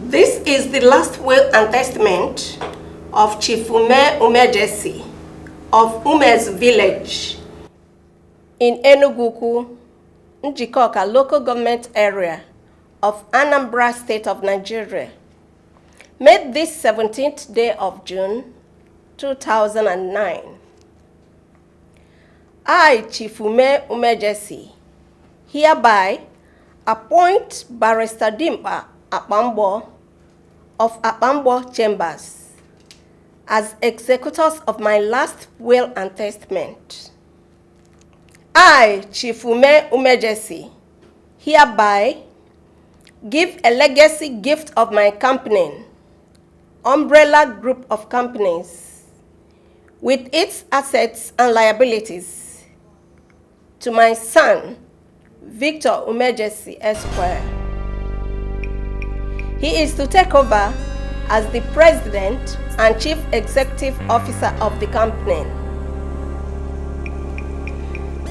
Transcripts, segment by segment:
This is the last will and testament of Chief Umejesi of Umez village in Enugu, Njikoka local government area of Anambra State of Nigeria, made this 17th day of June, 2009. I, Chief Umejesi, hereby appoint Barrister Dimba Akpambo of Akpambo Chambers as executors of my last will and testament. I, Chief Umejesi, hereby give a legacy gift of my company, umbrella group of companies, with its assets and liabilities, to my son, Victor Umejesi Esquire. He is to take over as the President and Chief Executive Officer of the company.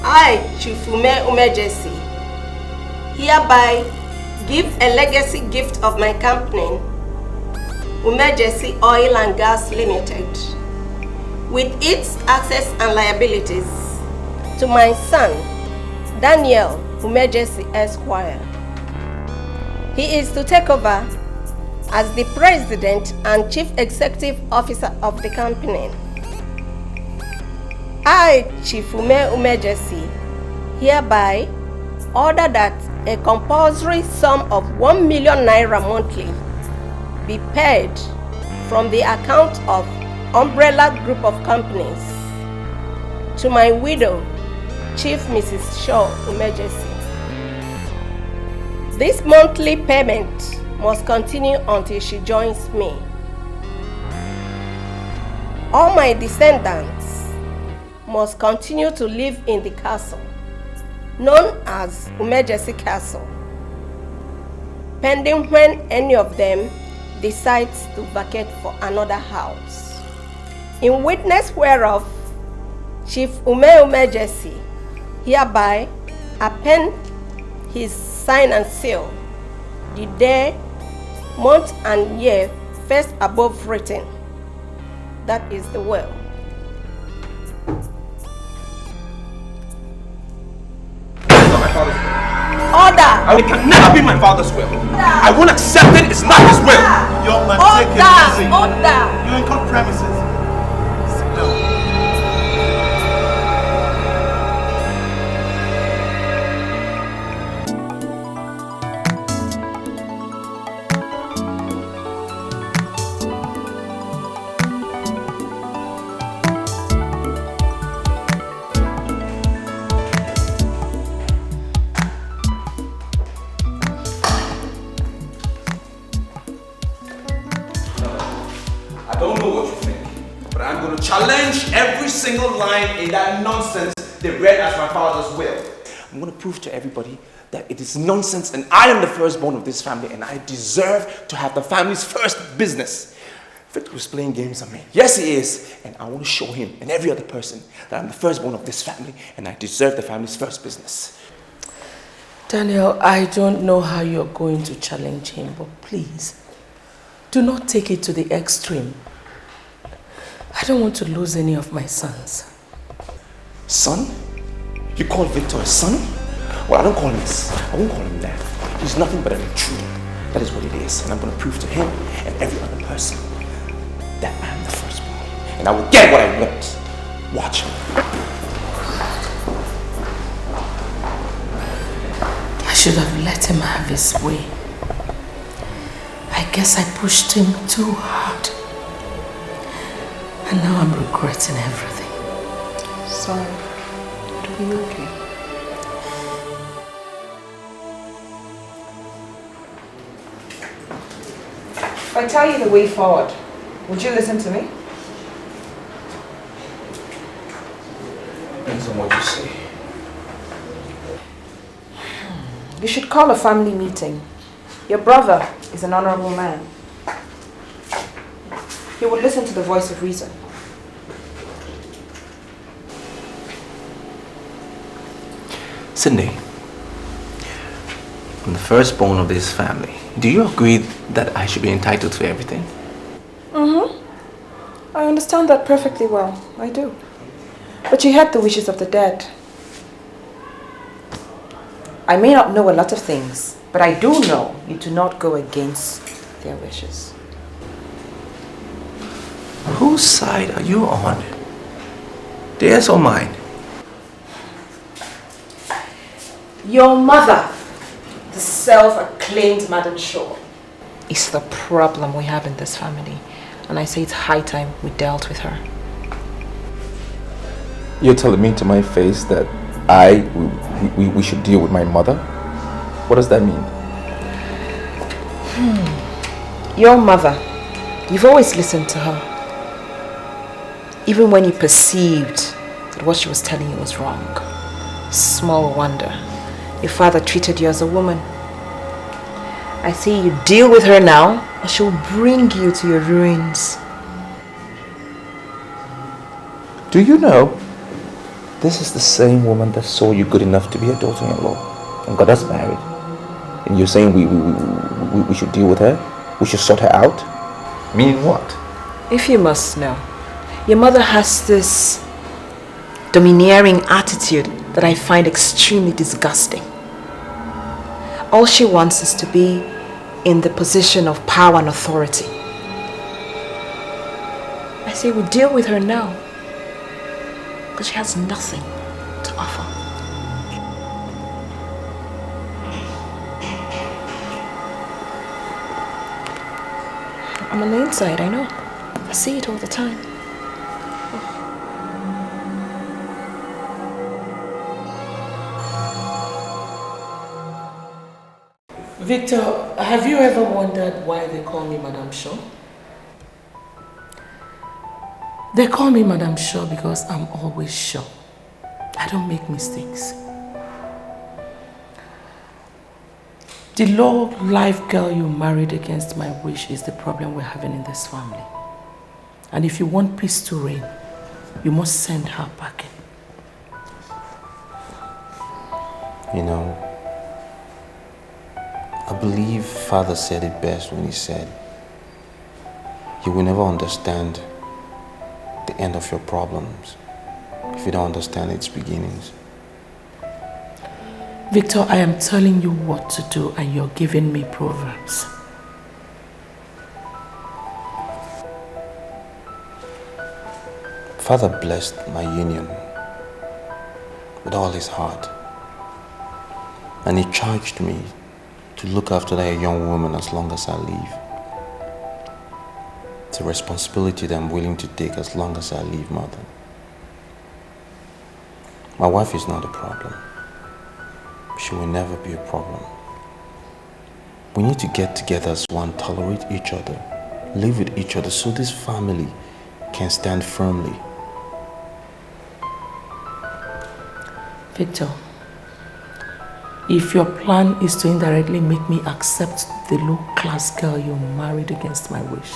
I, Chief Umejesi, hereby give a legacy gift of my company, Umejesi Oil and Gas Limited, with its assets and liabilities, to my son, Daniel Umejesi Esquire. He is to take over as the President and Chief Executive Officer of the company. I, Chief Umejesi, hereby order that a compulsory sum of 1 million naira monthly be paid from the account of umbrella group of companies to my widow, Chief Mrs. Shaw Umejesi. This monthly payment must continue until she joins me. All my descendants must continue to live in the castle, known as Umejesi Castle, pending when any of them decides to vacate for another house. In witness whereof, Chief Umejesi hereby append his sign and seal, the day, month, and year first above written. That is the will. My father's will. Order! It can never be my father's will. Order. I won't accept it. It's not his will. Young man, take it easy. Order! You're in court premises. Sit down. Challenge every single line in that nonsense they read as my father's will. I'm going to prove to everybody that it is nonsense and I am the firstborn of this family and I deserve to have the family's first business. Vicker was playing games on me. Yes, he is. And I want to show him and every other person that I'm the firstborn of this family and I deserve the family's first business. Daniel, I don't know how you're going to challenge him, but please, do not take it to the extreme. I don't want to lose any of my sons. Son? You call Victor a son? Well, I don't call him this. I won't call him that. He's nothing but an intruder. That is what it is. And I'm going to prove to him and every other person that I am the firstborn. And I will get what I want. Watch me. I should have let him have his way. I guess I pushed him too hard. And now I'm regretting everything. Sorry. It'll be okay. If I tell you the way forward, would you listen to me? Depends on what you say. You should call a family meeting. Your brother is an honorable man. He would listen to the voice of reason. Cindy, I'm the firstborn of this family. Do you agree that I should be entitled to everything? I understand that perfectly well. I do. But you had the wishes of the dead. I may not know a lot of things, but I do know you do not go against their wishes. Whose side are you on? Theirs or mine? Your mother, the self-acclaimed Madam Shaw, is the problem we have in this family. And I say it's high time we dealt with her. You're telling me to my face that we should deal with my mother? What does that mean? Your mother, you've always listened to her. Even when you perceived that what she was telling you was wrong. Small wonder, your father treated you as a woman. I say you deal with her now, or she'll bring you to your ruins. Do you know, this is the same woman that saw you good enough to be a daughter-in-law and got us married. And you're saying we should deal with her? We should sort her out? Meaning what? If you must know, your mother has this domineering attitude that I find extremely disgusting. All she wants is to be in the position of power and authority. I say we deal with her now, because she has nothing to offer. I'm on the inside, I know. I see it all the time. Victor, have you ever wondered why they call me Madame Shaw? They call me Madame Shaw because I'm always sure. I don't make mistakes. The low-life girl you married against my wish is the problem we're having in this family. And if you want peace to reign, you must send her back in. You know, I believe Father said it best when he said, you will never understand the end of your problems if you don't understand its beginnings. Victor, I am telling you what to do and you're giving me proverbs. Father blessed my union with all his heart, and he charged me to look after that young woman as long as I live. It's a responsibility that I'm willing to take as long as I live, Mother. My wife is not a problem. She will never be a problem. We need to get together as one, tolerate each other, live with each other so this family can stand firmly. Victor, if your plan is to indirectly make me accept the low-class girl you married against my wish,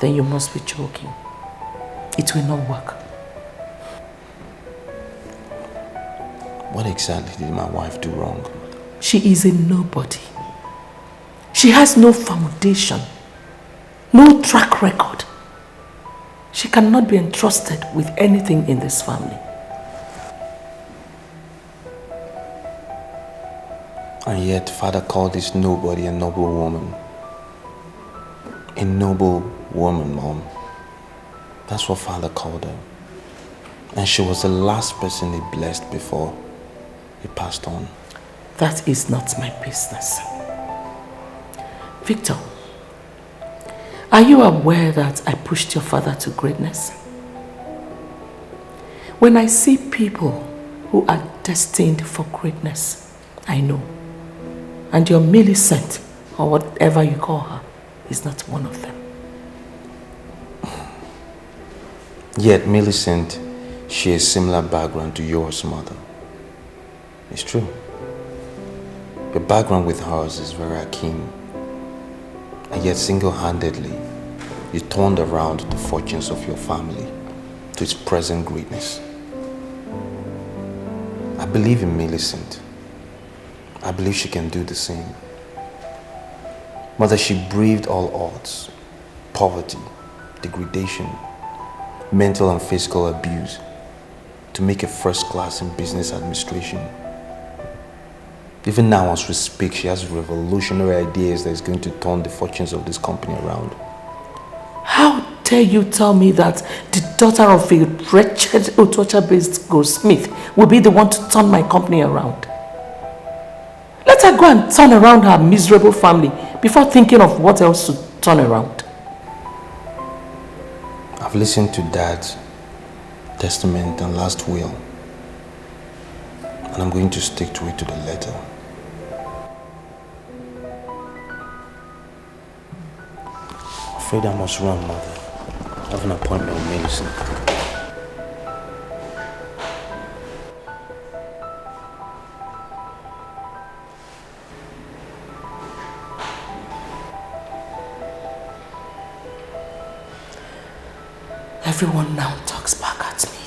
then you must be joking. It will not work. What exactly did my wife do wrong? She is a nobody. She has no foundation, no track record. She cannot be entrusted with anything in this family. And yet, Father called this nobody a noble woman. A noble woman, Mom. That's what Father called her. And she was the last person he blessed before he passed on. That is not my business. Victor, are you aware that I pushed your father to greatness? When I see people who are destined for greatness, I know. And your Millicent, or whatever you call her, is not one of them. Yet Millicent shares similar background to yours, Mother. It's true. Your background with hers is very akin. And yet single-handedly, you turned around the fortunes of your family to its present greatness. I believe in Millicent. I believe she can do the same. Mother, she braved all odds, poverty, degradation, mental and physical abuse to make a first class in business administration. Even now as we speak, she has revolutionary ideas that is going to turn the fortunes of this company around. How dare you tell me that the daughter of a wretched Otocha-based goldsmith will be the one to turn my company around? Let her go and turn around her miserable family before thinking of what else to turn around. I've listened to Dad's testament and last will, and I'm going to stick to it to the letter. I'm afraid I must run, Mother. I have an appointment with Millicent. Everyone now talks back at me.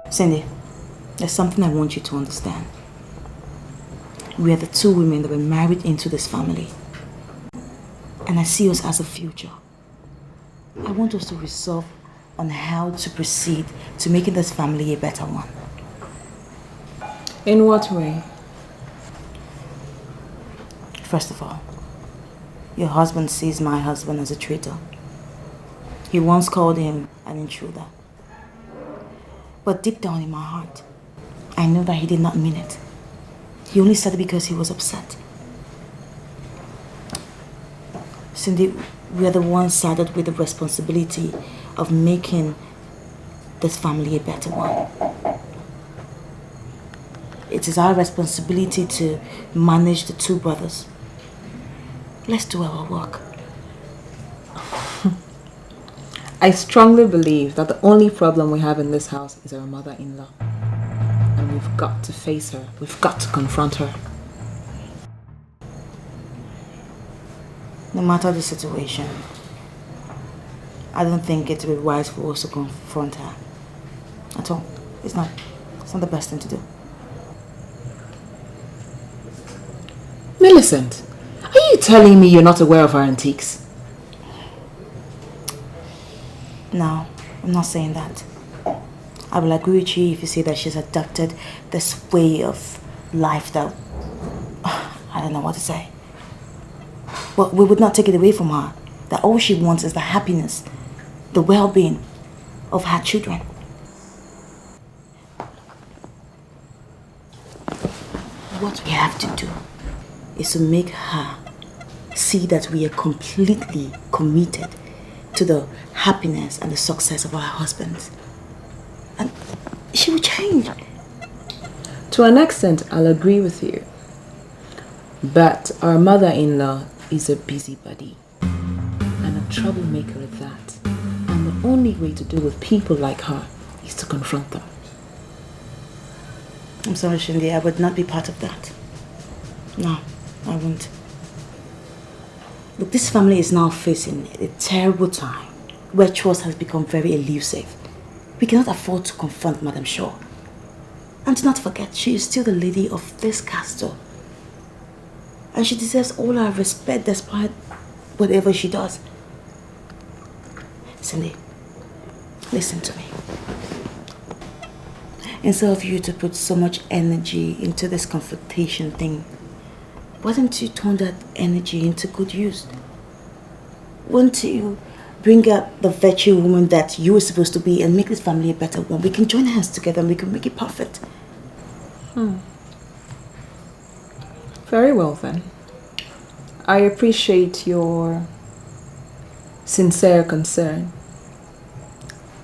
Cindy, there's something I want you to understand. We are the two women that were married into this family. And I see us as a future. I want us to resolve on how to proceed to making this family a better one. In what way? First of all, your husband sees my husband as a traitor. He once called him an intruder. But deep down in my heart, I know that he did not mean it. He only said it because he was upset. Cindy, we are the ones saddled with the responsibility of making this family a better one. It is our responsibility to manage the two brothers. Let's do our work. I strongly believe that the only problem we have in this house is our mother-in-law. And we've got to face her. We've got to confront her. No matter the situation, I don't think it would be wise for us to confront her. At all. It's not the best thing to do. Millicent, are you telling me you're not aware of our antiques? No, I'm not saying that. I will agree with you if you say that she's adopted this way of life that... I don't know what to say. But we would not take it away from her. That all she wants is the happiness, the well-being of her children. What we have to do is to make her see that we are completely committed to the happiness and the success of our husbands. And she will change. To an extent, I'll agree with you. But our mother-in-law is a busybody and a troublemaker at that. And the only way to deal with people like her is to confront them. I'm sorry, Shindy, I would not be part of that. No, I won't. Look, this family is now facing a terrible time where trust has become very elusive. We cannot afford to confront Madam Shaw. And do not forget, she is still the lady of this castle. And she deserves all our respect despite whatever she does. Cindy, listen to me. Instead of you to put so much energy into this confrontation thing, why don't you turn that energy into good use? Why don't you bring out the virtue woman that you were supposed to be and make this family a better one? We can join hands together and we can make it perfect. Very well then. I appreciate your sincere concern,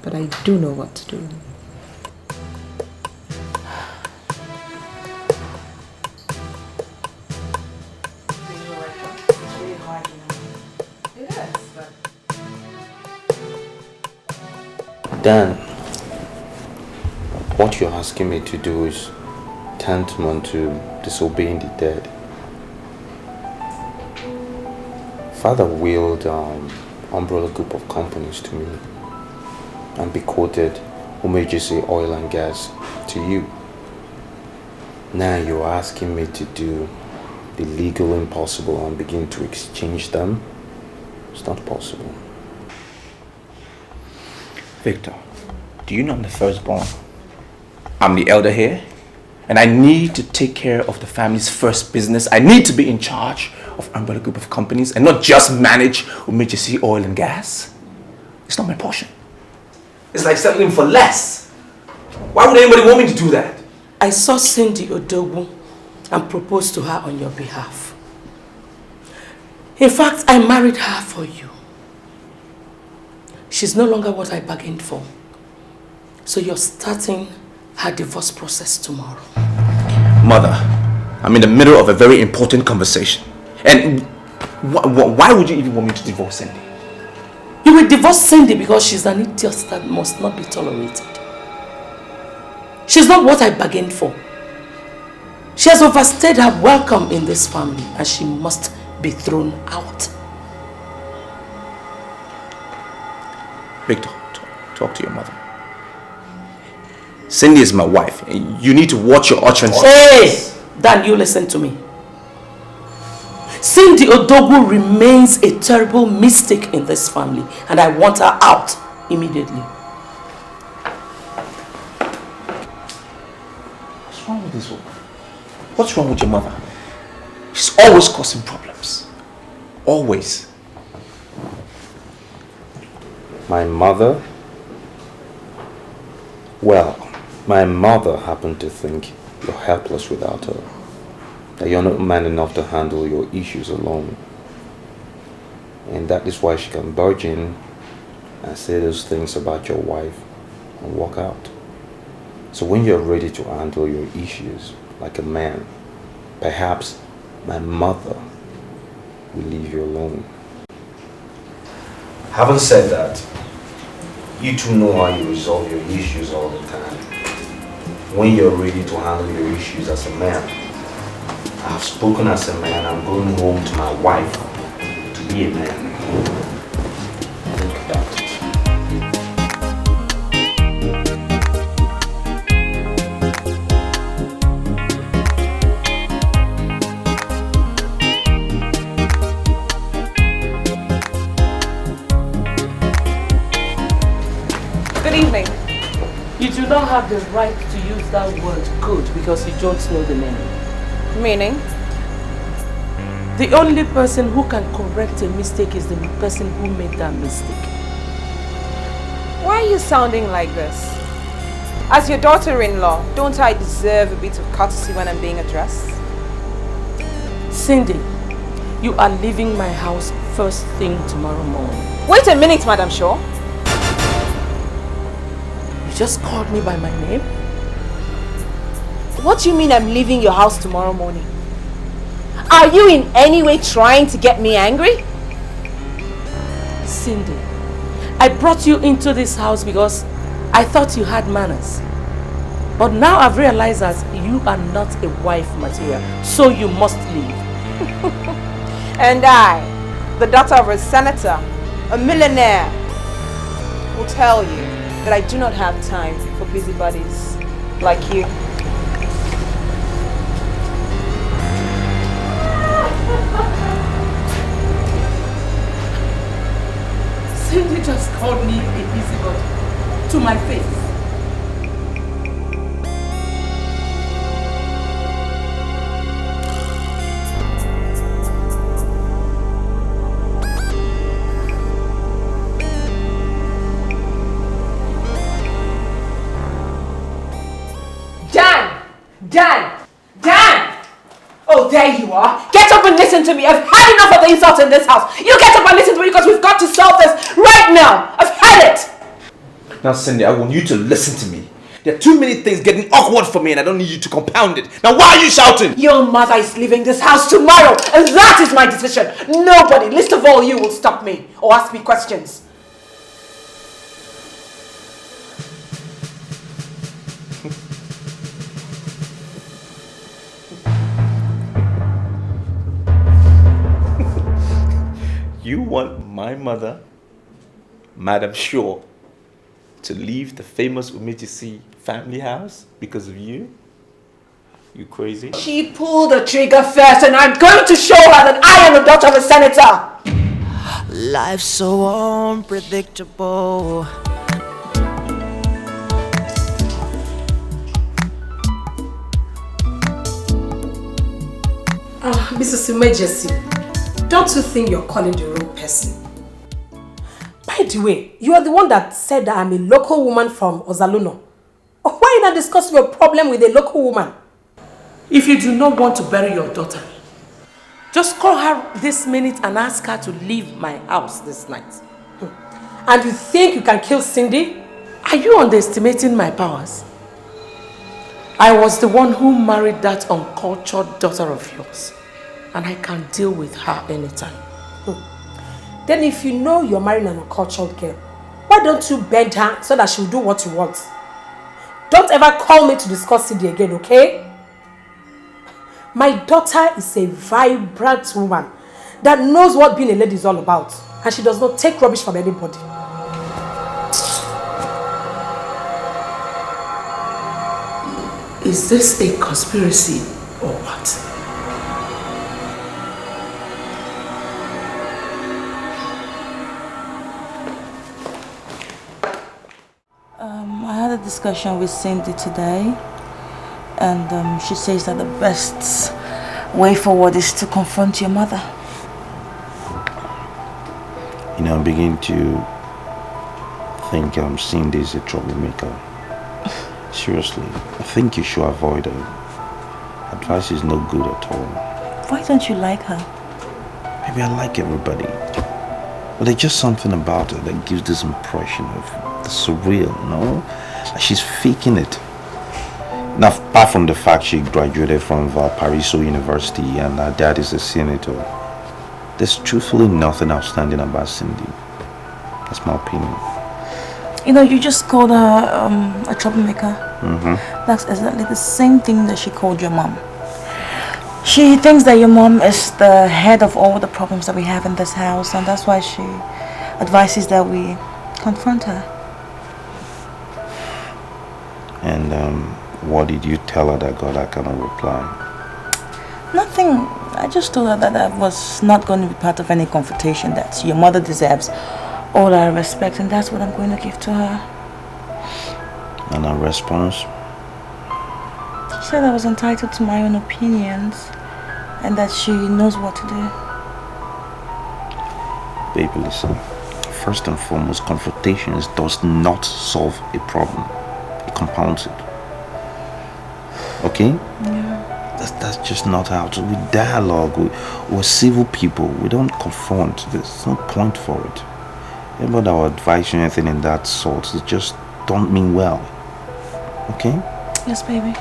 but I do know what to do. Dan, what you're asking me to do is tantamount to disobeying the dead. Father willed umbrella group of companies to me and bequeathed Umejesi oil and gas to you. Now you're asking me to do the legal impossible and begin to exchange them? It's not possible. Victor, do you know I'm the firstborn? I'm the elder here, and I need to take care of the family's first business. I need to be in charge of umbrella group of companies and not just manage Umejesi oil and gas. It's not my portion. It's like settling for less. Why would anybody want me to do that? I saw Cindy Odogwu and proposed to her on your behalf. In fact, I married her for you. She's no longer what I bargained for. So you're starting her divorce process tomorrow. Mother, I'm in the middle of a very important conversation. And why would you even want me to divorce Cindy? You will divorce Cindy because she's an idiot that must not be tolerated. She's not what I bargained for. She has overstayed her welcome in this family and she must be thrown out. Victor, talk to your mother. Cindy is my wife. You need to watch your utterances. Hey! Dan, you listen to me. Cindy Odogwu remains a terrible mistake in this family and I want her out immediately. What's wrong with this woman? What's wrong with your mother? She's always causing problems. Always. My mother? Well, my mother happened to think you're helpless without her. That you're not man enough to handle your issues alone. And that is why she can barge in and say those things about your wife and walk out. So when you're ready to handle your issues like a man, perhaps my mother will leave you alone. Having said that, you two know how you resolve your issues all the time. When you're ready to handle your issues as a man, I have spoken as a man. I'm going home to my wife to be a man. Think about it. Good evening. You do not have the right to use that word good because you don't know the meaning. Meaning? The only person who can correct a mistake is the person who made that mistake. Why are you sounding like this? As your daughter-in-law, don't I deserve a bit of courtesy when I'm being addressed? Cindy, you are leaving my house first thing tomorrow morning. Wait a minute, Madam Shaw. You just called me by my name? What do you mean I'm leaving your house tomorrow morning? Are you in any way trying to get me angry? Cindy, I brought you into this house because I thought you had manners. But now I've realized that you are not a wife material, so you must leave. And I, the daughter of a senator, a millionaire, will tell you that I do not have time for busybodies like you. Cindy just called me a busybody to my face. Dan! Oh, there you are. Get up and listen to me. I've had enough of the insults in this house. You get up and listen to me because we've got to solve this right now. I've had it. Now, Cindy, I want you to listen to me. There are too many things getting awkward for me and I don't need you to compound it. Now, why are you shouting? Your mother is leaving this house tomorrow and that is my decision. Nobody, least of all you, will stop me or ask me questions. You want my mother, Madam Shaw, to leave the famous Umejesi family house because of you? You crazy? She pulled the trigger first and I'm going to show her that I am the daughter of a senator. Life's so unpredictable. Mrs. Umejesi, don't you think you're calling the wrong person? By the way, you are the one that said that I'm a local woman from Ozaluno. Why are you not discussing your problem with a local woman? If you do not want to bury your daughter, just call her this minute and ask her to leave my house this night. And you think you can kill Cindy? Are you underestimating my powers? I was the one who married that uncultured daughter of yours. And I can deal with her anytime. Then if you know you're marrying an uncultured girl, why don't you bend her so that she'll do what you want? Don't ever call me to discuss Cindy again, okay? My daughter is a vibrant woman that knows what being a lady is all about. And she does not take rubbish from anybody. Is this a conspiracy or what? I had a discussion with Cindy today, and she says that the best way forward is to confront your mother. You know, I'm beginning to think Cindy is a troublemaker. Seriously, I think you should avoid her. Advice is no good at all. Why don't you like her? Maybe I like everybody. But there's just something about her that gives this impression of the surreal, no? Like she's faking it. Now, apart from the fact she graduated from Valparaiso University and her dad is a senator, there's truthfully nothing outstanding about Cindy. That's my opinion. You know, you just called her a troublemaker. That's exactly the same thing that she called your mom. She thinks that your mom is the head of all the problems that we have in this house, and that's why she advises that we confront her. And what did you tell her that got that kind of reply? Nothing. I just told her that I was not going to be part of any confrontation, that your mother deserves all our respect, and that's what I'm going to give to her. And her response? She said I was entitled to my own opinions and that she knows what to do. Baby, listen. First and foremost, confrontation does not solve a problem. It compounds it. Okay? Yeah. That's just not how to. We dialogue. We're civil people. We don't confront. There's no point for it. About our advice or anything in that sort, it just don't mean well. Okay? Yes, baby.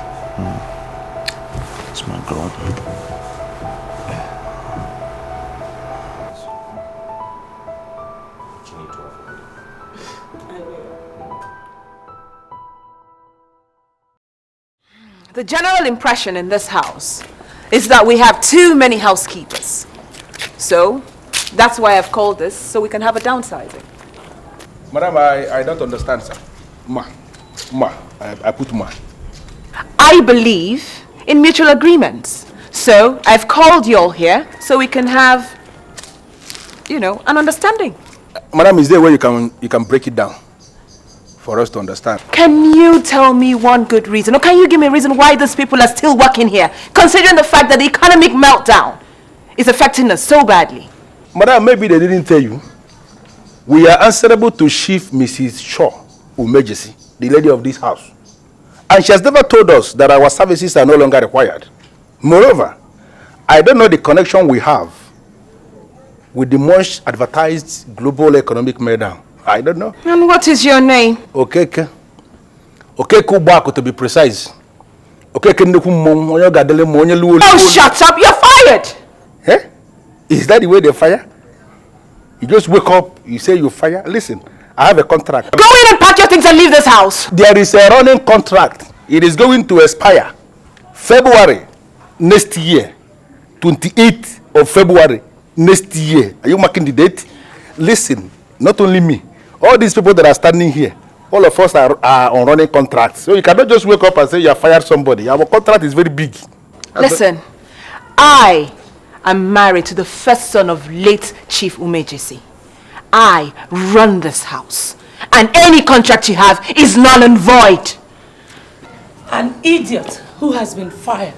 It's my girl. The general impression in this house is that we have too many housekeepers. So, that's why I've called this, so we can have a downsizing. Madam, I don't understand, sir. I put ma. I believe in mutual agreements. So, I've called you all here so we can have, you know, an understanding. Madam, is there a way you can break it down for us to understand? Can you tell me one good reason, or can you give me a reason why these people are still working here, considering the fact that the economic meltdown is affecting us so badly? Madam, maybe they didn't tell you. We are answerable to Chief Mrs. Shaw Umejesi, the lady of this house. And she has never told us that our services are no longer required. Moreover, I don't know the connection we have with the much advertised global economic meltdown. I don't know. And what is your name? Okeke. Okeke Ubako, to be precise. Okeke Ndukumon, Onyo Gadele Monye Luo. Oh, shut up! You're fired! Eh? Is that the way they fire? You just wake up, you say you fire. Listen, I have a contract. Go in and pack your things and leave this house. There is a running contract. It is going to expire February next year. 28th of February next year. Are you marking the date? Listen, not only me. All these people that are standing here, all of us are on running contracts. So you cannot just wake up and say you have fired somebody. Our contract is very big. Listen, I am married to the first son of late Chief Umejesi. I run this house. And any contract you have is null and void. An idiot who has been fired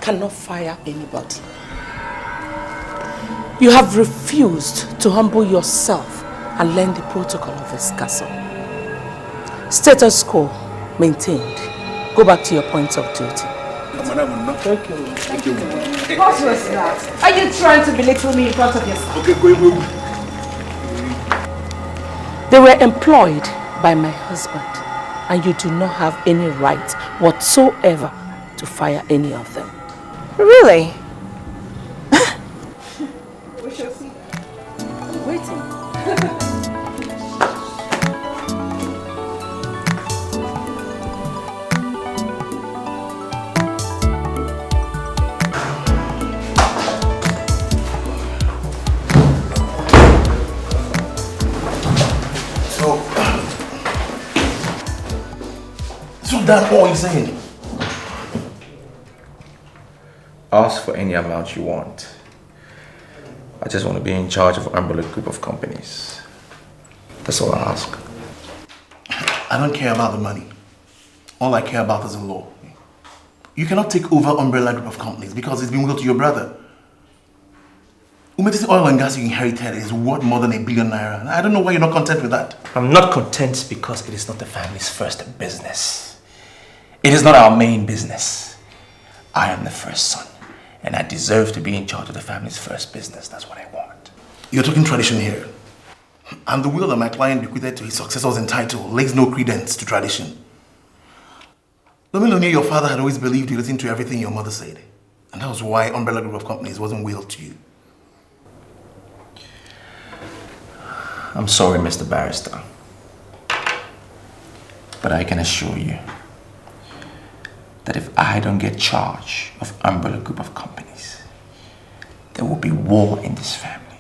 cannot fire anybody. You have refused to humble yourself and learn the protocol of this castle. Status quo maintained. Go back to your points of duty. Thank you. Thank you. What was that? Are you trying to belittle me in front of yourself? Okay, go. They were employed by my husband, and you do not have any right whatsoever to fire any of them. Really? We shall see. I'm waiting. So that's all he's saying. Ask for any amount you want. I just want to be in charge of an umbrella group of companies. That's all I ask. I don't care about the money. All I care about is the law. You cannot take over umbrella group of companies because it's been willed to your brother. Umejesi oil and gas you inherited is worth more than ₦1 billion. I don't know why you're not content with that. I'm not content because it is not the family's first business. It is not our main business. I am the first son, and I deserve to be in charge of the family's first business. That's what I want. You're talking tradition here. And the will that my client bequeathed to his successors in title lays no credence to tradition. Lomi, your father had always believed you listened to everything your mother said. And that was why umbrella group of companies wasn't willed to you. I'm sorry, Mr. Barrister. But I can assure you that if I don't get charge of umbrella group of companies, there will be war in this family.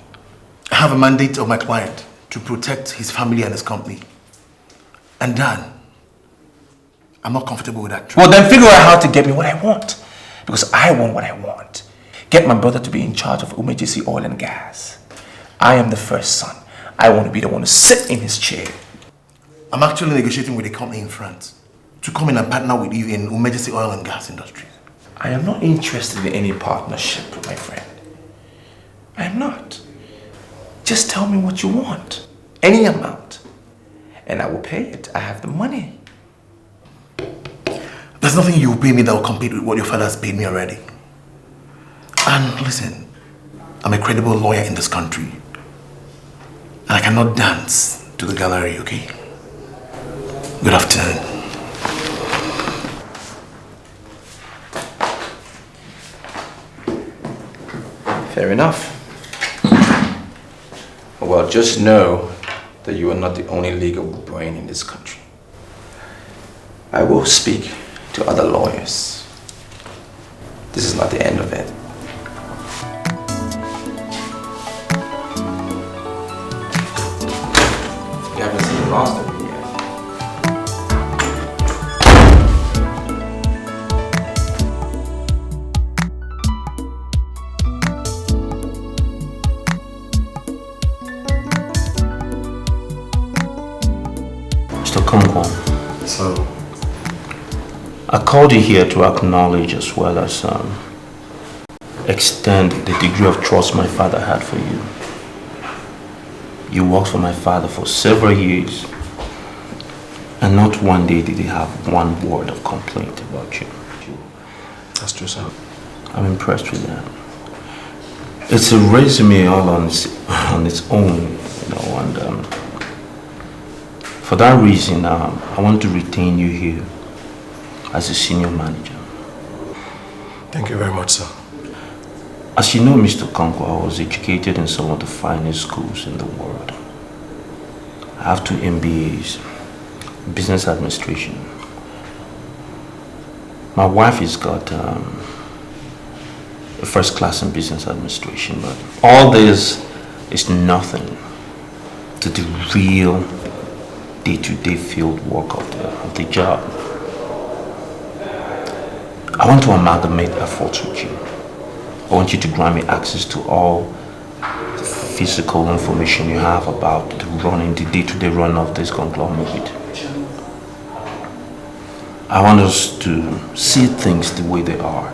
I have a mandate of my client to protect his family and his company. And Dan, I'm not comfortable with that. Well, then figure out how to get me what I want. Because I want what I want. Get my brother to be in charge of Umejesi oil and gas. I am the first son. I want to be the one to sit in his chair. I'm actually negotiating with a company in France to come in and partner with you in Umejesi oil and gas industries. I am not interested in any partnership, my friend. I am not. Just tell me what you want. Any amount. And I will pay it. I have the money. There's nothing you will pay me that will compete with what your father has paid me already. And listen, I'm a credible lawyer in this country. And I cannot dance to the gallery, okay? Good afternoon. Fair enough. Well, just know that you are not the only legal brain in this country. I will speak to other lawyers. This is not the end of it. You haven't seen the last of me yet. So, I called you here to acknowledge as well as extend the degree of trust my father had for you. You worked for my father for several years, and not one day did he have one word of complaint about you. That's true, sir. I'm impressed with that. It's a resume all on its own, you know, and for that reason, I want to retain you here as a senior manager. Thank you very much, sir. As you know, Mr. Konko, I was educated in some of the finest schools in the world. I have 2 MBAs, business administration. My wife has got a first class in business administration, but all this is nothing to the real day-to-day field work of the job. I want to amalgamate efforts with you. I want you to grant me access to all the physical information you have about the day-to-day run of this conglomerate. I want us to see things the way they are.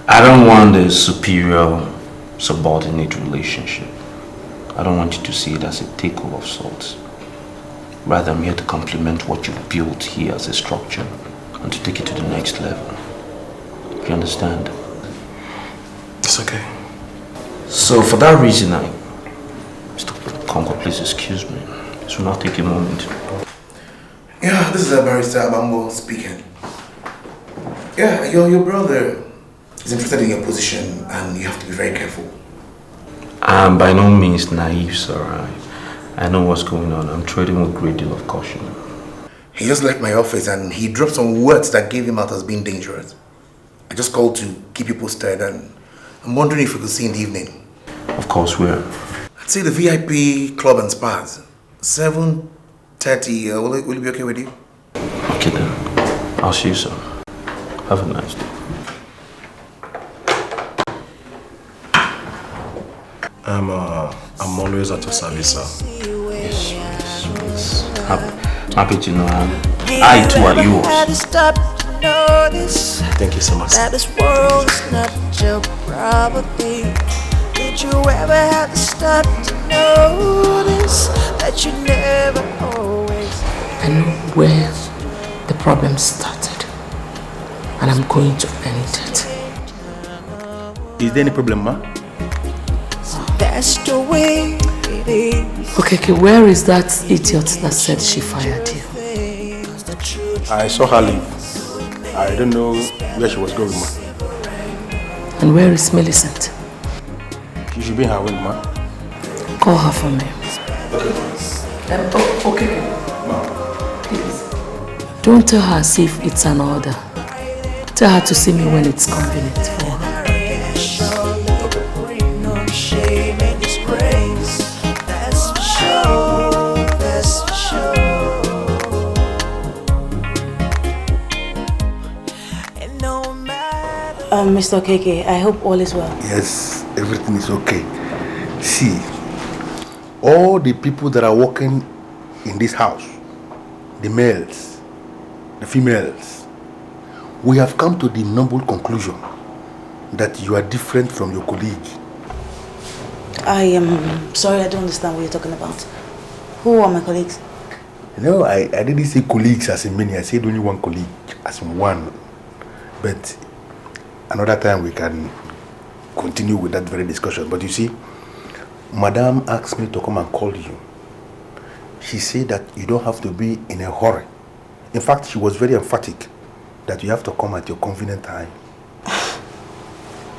I don't want a superior subordinate relationship. I don't want you to see it as a takeover of sorts. Rather, I'm here to complement what you've built here as a structure and to take it to the next level. You understand? It's okay. So for that reason, Mr. Konko, please excuse me. This will not take a moment. Yeah, this is a barrister Abambo speaking. Yeah, your brother is interested in your position and you have to be very careful. I'm by no means naive, sir. I know what's going on. I'm trading with a great deal of caution. He just left my office and he dropped some words that gave him out as being dangerous. I just called to keep you posted and I'm wondering if we could see in the evening. Of course, where? I'd say the VIP club and spas. 7:30. Will it be okay with you? Okay then. I'll see you soon. Have a nice day. I'm always at your service, sir. Yes. Happy to know I too are yours. Thank you so much. That this world is not your property. Did you ever have to stop to notice that you never always? I know where the problem started, and I'm going to end it. Is there any problem, ma? That's the way it is. Okay, where is that idiot that said she fired you? I saw her leave. I don't know where she was going, ma. And where is Millicent? She should be in her wing, ma. Call her for me. Okay. Okay. Ma. Please. Don't tell her as if it's an order. Tell her to see me when it's convenient for her. Mr. Okeke, I hope all is well. Yes, everything is okay. See, all the people that are working in this house, the males, the females, we have come to the noble conclusion that you are different from your colleague. I am sorry, I don't understand what you're talking about. Who are my colleagues? No, I didn't say colleagues as in many. I said only one colleague as in one. But another time we can continue with that very discussion. But you see, Madame asked me to come and call you. She said that you don't have to be in a hurry. In fact, she was very emphatic that you have to come at your convenient time.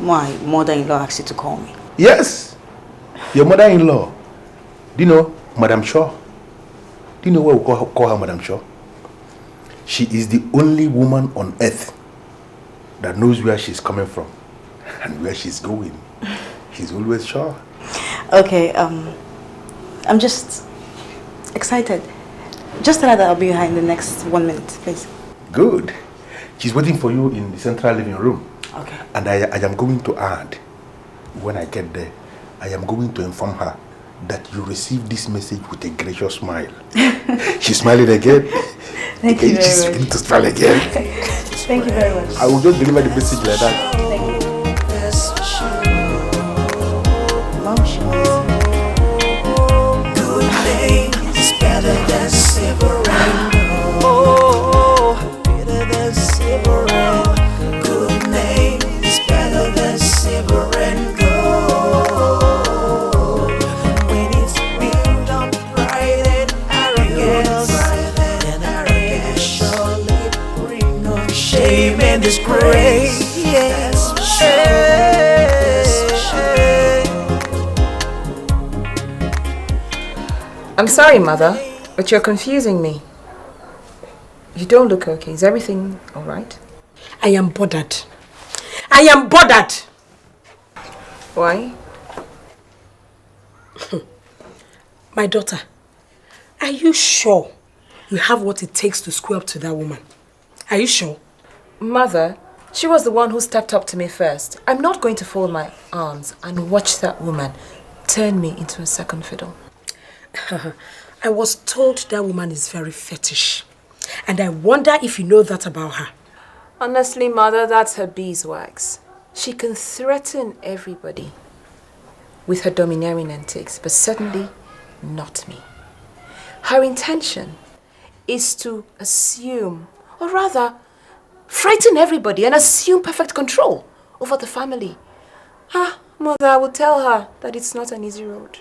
My mother-in-law asked you to call me. Yes, your mother-in-law. Do you know Madame Shaw? Do you know why we call her Madame Shaw? She is the only woman on earth that knows where she's coming from and where she's going. She's always sure. Okay, I'm just excited. Just tell her that I'll be behind the next 1 minute, please. Good. She's waiting for you in the central living room. Okay. And I am going to add, when I get there, I am going to inform her that you received this message with a gracious smile. She's smiling again. Thank you very She's much. beginning to smile again. Thank you very much. I will just deliver the message like that. Thank you. Good name is better than silver and gold. Oh, better than silver and gold. Good name is better than silver and gold. I'm sorry, Mother, but you're confusing me. You don't look okay. Is everything all right? I am bothered. I am bothered! Why? My daughter, are you sure you have what it takes to square up to that woman? Are you sure? Mother, she was the one who stepped up to me first. I'm not going to fold my arms and watch that woman turn me into a second fiddle. I was told that woman is very fetish. And I wonder if you know that about her. Honestly, Mother, that's her beeswax. She can threaten everybody with her domineering antics, but certainly not me. Her intention is to assume, or rather, frighten everybody and assume perfect control over the family. Mother, I will tell her that it's not an easy road.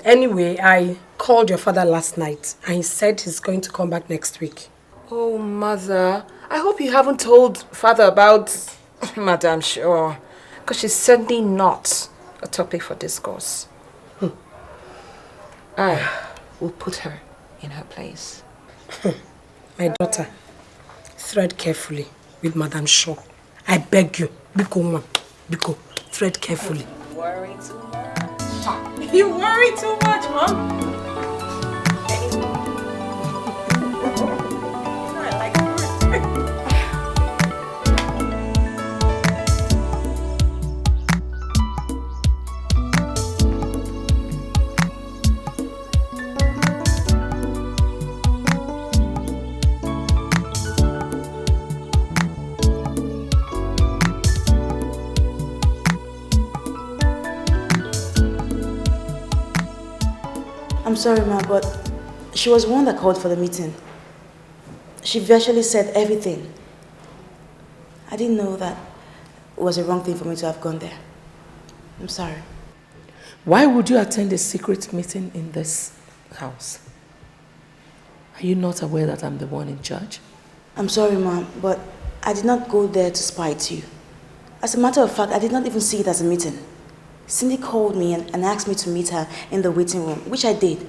Anyway, I called your father last night and he said he's going to come back next week. Oh, Mother, I hope you haven't told Father about Madame Shaw, because she's certainly not a topic for discourse. I will put her in her place. My daughter, thread carefully with Madame Shaw. I beg you, Biko, thread carefully. You worry too much. You worry too much, Mom. I'm sorry, Ma, but she was the one that called for the meeting. She virtually said everything. I didn't know that it was a wrong thing for me to have gone there. I'm sorry. Why would you attend a secret meeting in this house? Are you not aware that I'm the one in charge? I'm sorry, Mom, but I did not go there to spite you. As a matter of fact, I did not even see it as a meeting. Cindy called me and asked me to meet her in the waiting room, which I did.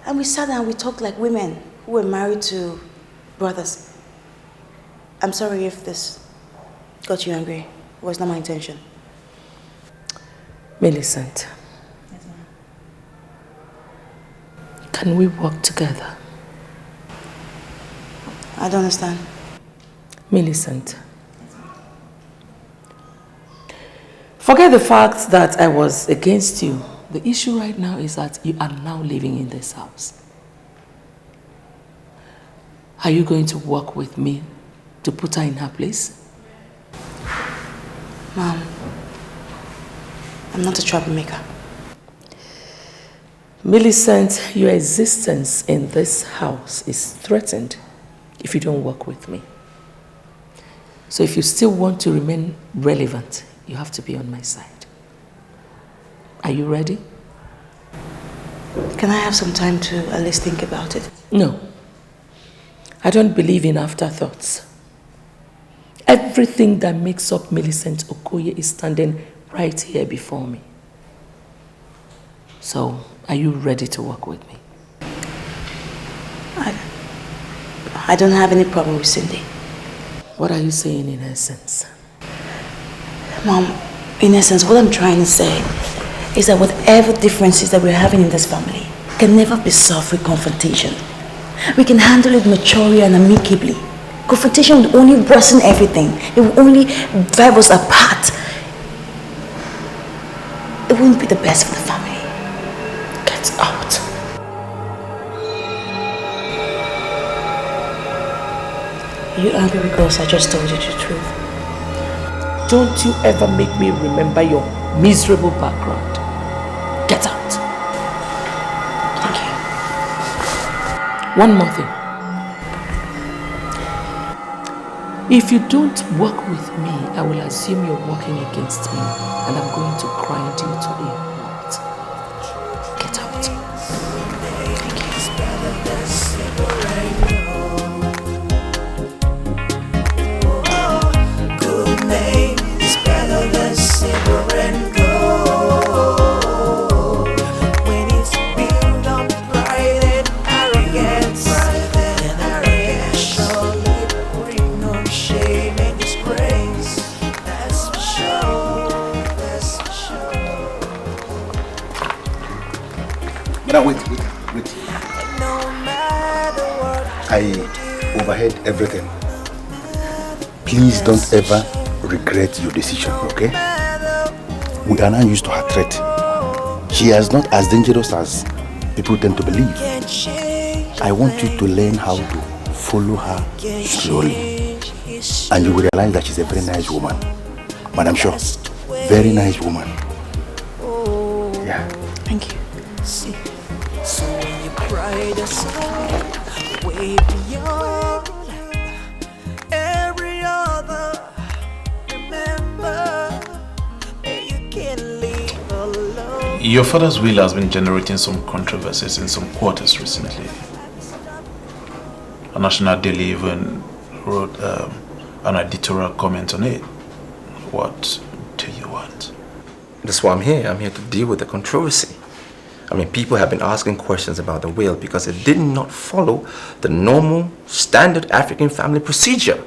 And we sat down and we talked like women who were married to brothers. I'm sorry if this got you angry. It was not my intention. Millicent. Yes, ma'am. Can we work together? I don't understand. Millicent. Forget the fact that I was against you. The issue right now is that you are now living in this house. Are you going to work with me to put her in her place? Mom, I'm not a troublemaker. Millicent, your existence in this house is threatened if you don't work with me. So if you still want to remain relevant, you have to be on my side. Are you ready? Can I have some time to at least think about it? No. I don't believe in afterthoughts. Everything that makes up Millicent Okoye is standing right here before me. So, are you ready to work with me? I don't have any problem with Cindy. What are you saying in essence? Mom, in essence, what I'm trying to say is that whatever differences that we're having in this family can never be solved with confrontation. We can handle it maturely and amicably. Confrontation will only worsen everything. It will only drive us apart. It won't be the best for the family. Get out. Are you angry because I just told you the truth? Don't you ever make me remember your miserable background. Get out. Thank you. One more thing. If you don't work with me, I will assume you're working against me and I'm going to grind you to a halt. Get out. Good name is better than separate. everything. Please don't ever regret your decision, okay? We are now used to her threat. She is not as dangerous as people tend to believe. I want you to learn how to follow her slowly. And you will realize that she's a very nice woman. Madam Shaw, very nice woman. Yeah. Thank you. So when you cry the song, way beyond every other, remember that you can live alone. Your father's will has been generating some controversies in some quarters recently. A national daily even wrote an editorial comment on it. What do you want? That's why I'm here. I'm here to deal with the controversy. I mean, people have been asking questions about the will because it did not follow the normal, standard African family procedure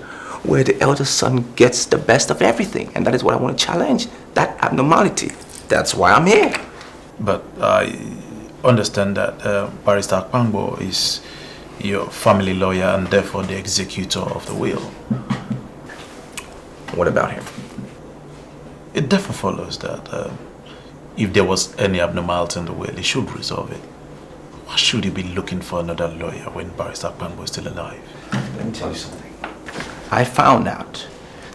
where the eldest son gets the best of everything. And that is what I want to challenge, that abnormality. That's why I'm here. But I understand that Barrister Akpangbo is your family lawyer and therefore the executor of the will. What about him? It therefore follows that if there was any abnormality in the will, he should resolve it. Why should he be looking for another lawyer when Barrister Akpangbo is still alive? Let me tell you something. I found out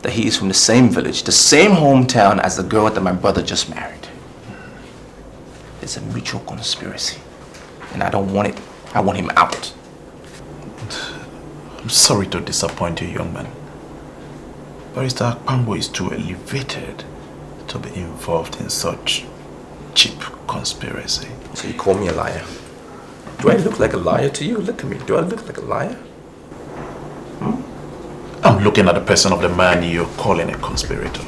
that he is from the same village, the same hometown as the girl that my brother just married. It's a mutual conspiracy. And I don't want it. I want him out. I'm sorry to disappoint you, young man. Barrister Akpangbo is too elevated to be involved in such cheap conspiracy. So you call me a liar? Do I look like a liar to you? Look at me. Do I look like a liar? I'm looking at the person of the man you're calling a conspirator.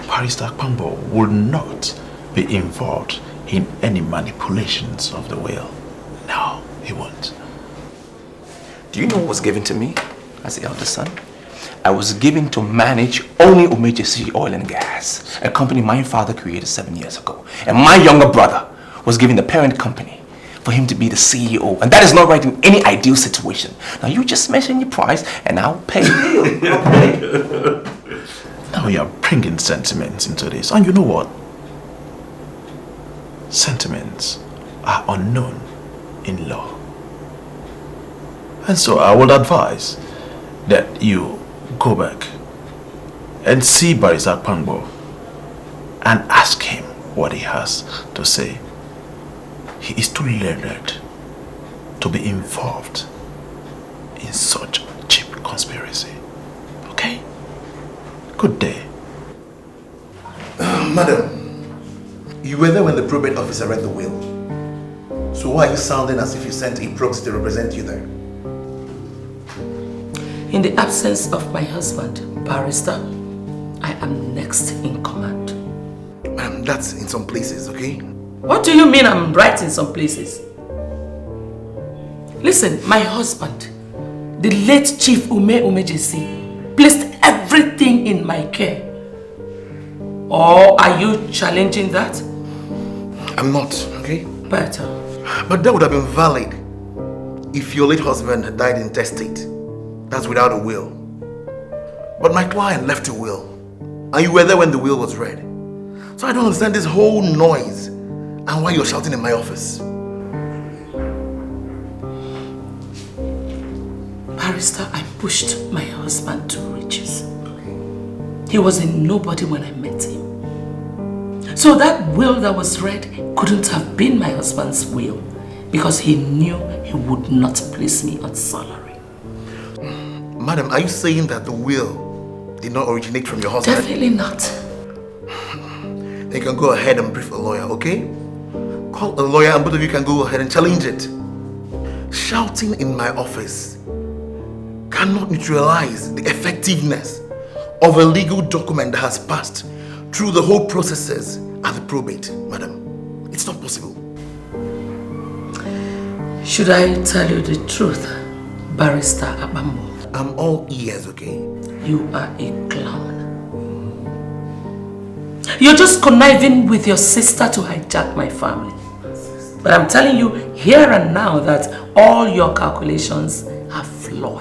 Barrister Akpangbo would not be involved in any manipulations of the will. No, he won't. Do you know what was given to me as the eldest son? I was given to manage only Umejesi Oil and Gas, a company my father created 7 years ago. And my younger brother was given the parent company for him to be the CEO. And that is not right in any ideal situation. Now you just mention your price and I'll pay. I'll pay. Now you're bringing sentiments into this. And you know what? Sentiments are unknown in law. And so I would advise that you go back and see Barrister Akpangbo and ask him what he has to say. He is too learned to be involved in such cheap conspiracy. Okay? Good day. Madam, you were there when the probate officer read the will. So why are you sounding as if you sent a proxy to represent you there? In the absence of my husband, Barrister, I am next in command. Ma'am, that's in some places, okay? What do you mean I'm right in some places? Listen, my husband, the late Chief Umejesi, placed everything in my care. Or are you challenging that? I'm not, okay? Better. But that would have been valid if your late husband had died intestate. That's without a will. But my client left a will. And you were there when the will was read. So I don't understand this whole noise and why you're shouting in my office. Barrister, I pushed my husband to riches. He was a nobody when I met him. So that will that was read couldn't have been my husband's will because he knew he would not place me on salary. Madam, are you saying that the will did not originate from your husband? Definitely not. Then you can go ahead and brief a lawyer, okay? Call a lawyer and both of you can go ahead and challenge it. Shouting in my office cannot neutralize the effectiveness of a legal document that has passed through the whole processes at the probate, madam. It's not possible. Should I tell you the truth, Barrister Akpangbo? I'm all ears, okay? You are a clown. You're just conniving with your sister to hijack my family. But I'm telling you here and now that all your calculations are flawed.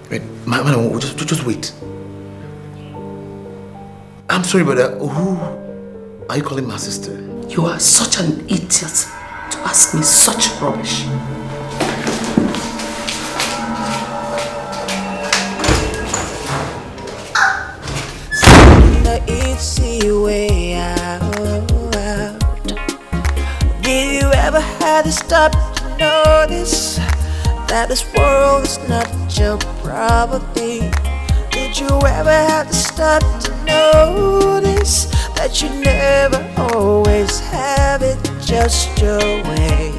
Wait, madam, just wait. I'm sorry, but who are you calling my sister? You are such an idiot to ask me such rubbish. The easy way out. Did you ever have to stop to notice that this world is not your property? Did you ever have to stop to notice that you never always have it just your way?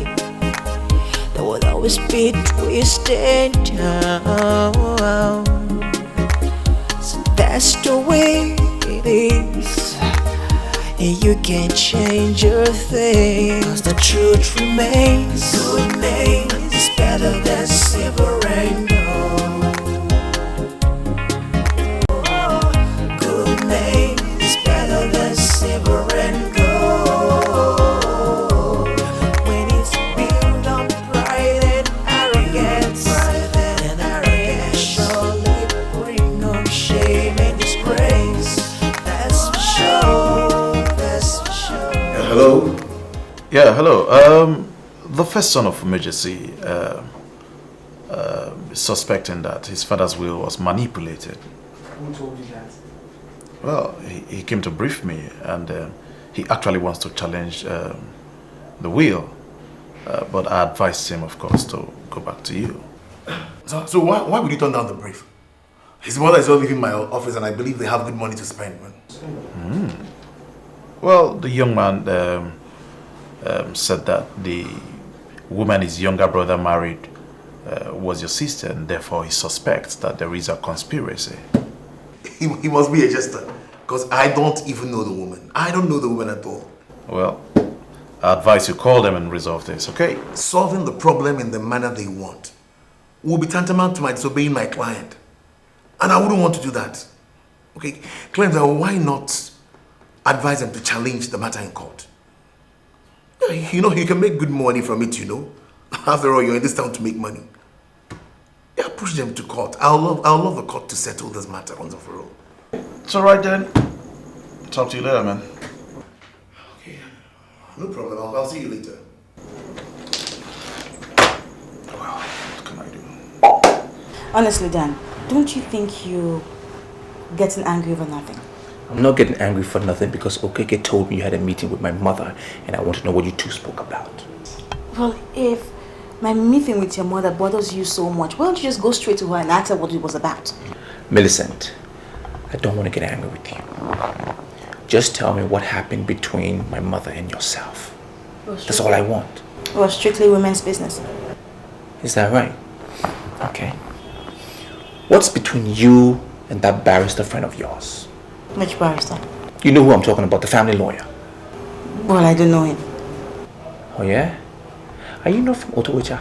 There will always be twists and turns. So that's the way it is, and you can't change your thing. 'Cause the truth remains, good name is better than silver and gold. Good name is better than silver and gold. When it's built on pride and arrogance, then arrogance surely bring on shame and disgrace. That's for sure. That's for sure. Hello? Yeah, hello. The first son of Umejesi is suspecting that his father's will was manipulated. Who told you that? Well, he came to brief me, and he actually wants to challenge the will. But I advised him, of course, to go back to you. So why would you turn down the brief? His mother is not leaving my office, and I believe they have good money to spend, man. Well, the young man said that the woman his younger brother married was your sister, and therefore he suspects that there is a conspiracy. He must be a jester, because I don't even know the woman. I don't know the woman at all. Well, I advise you call them and resolve this, okay? Solving the problem in the manner they want will be tantamount to my disobeying my client. And I wouldn't want to do that. Okay, Cleanser, why not advise them to challenge the matter in court? You know, you can make good money from it, you know. After all, you're in this town to make money. Yeah, push them to court. I'll love the court to settle this matter once and for all. It's alright then. Talk to you later, man. Okay, no problem. I'll see you later. Well, what can I do? Honestly, Dan, don't you think you're getting angry over nothing? I'm not getting angry for nothing because Okeke told me you had a meeting with my mother and I want to know what you two spoke about. Well, if my meeting with your mother bothers you so much, why don't you just go straight to her and ask her what it was about? Millicent, I don't want to get angry with you. Just tell me what happened between my mother and yourself. That's all I want. It was strictly women's business. Is that right? Okay. What's between you and that barrister friend of yours? Which barrister? You know who I'm talking about, the family lawyer. Well, I don't know him. Oh yeah? Are you not from Otowecha?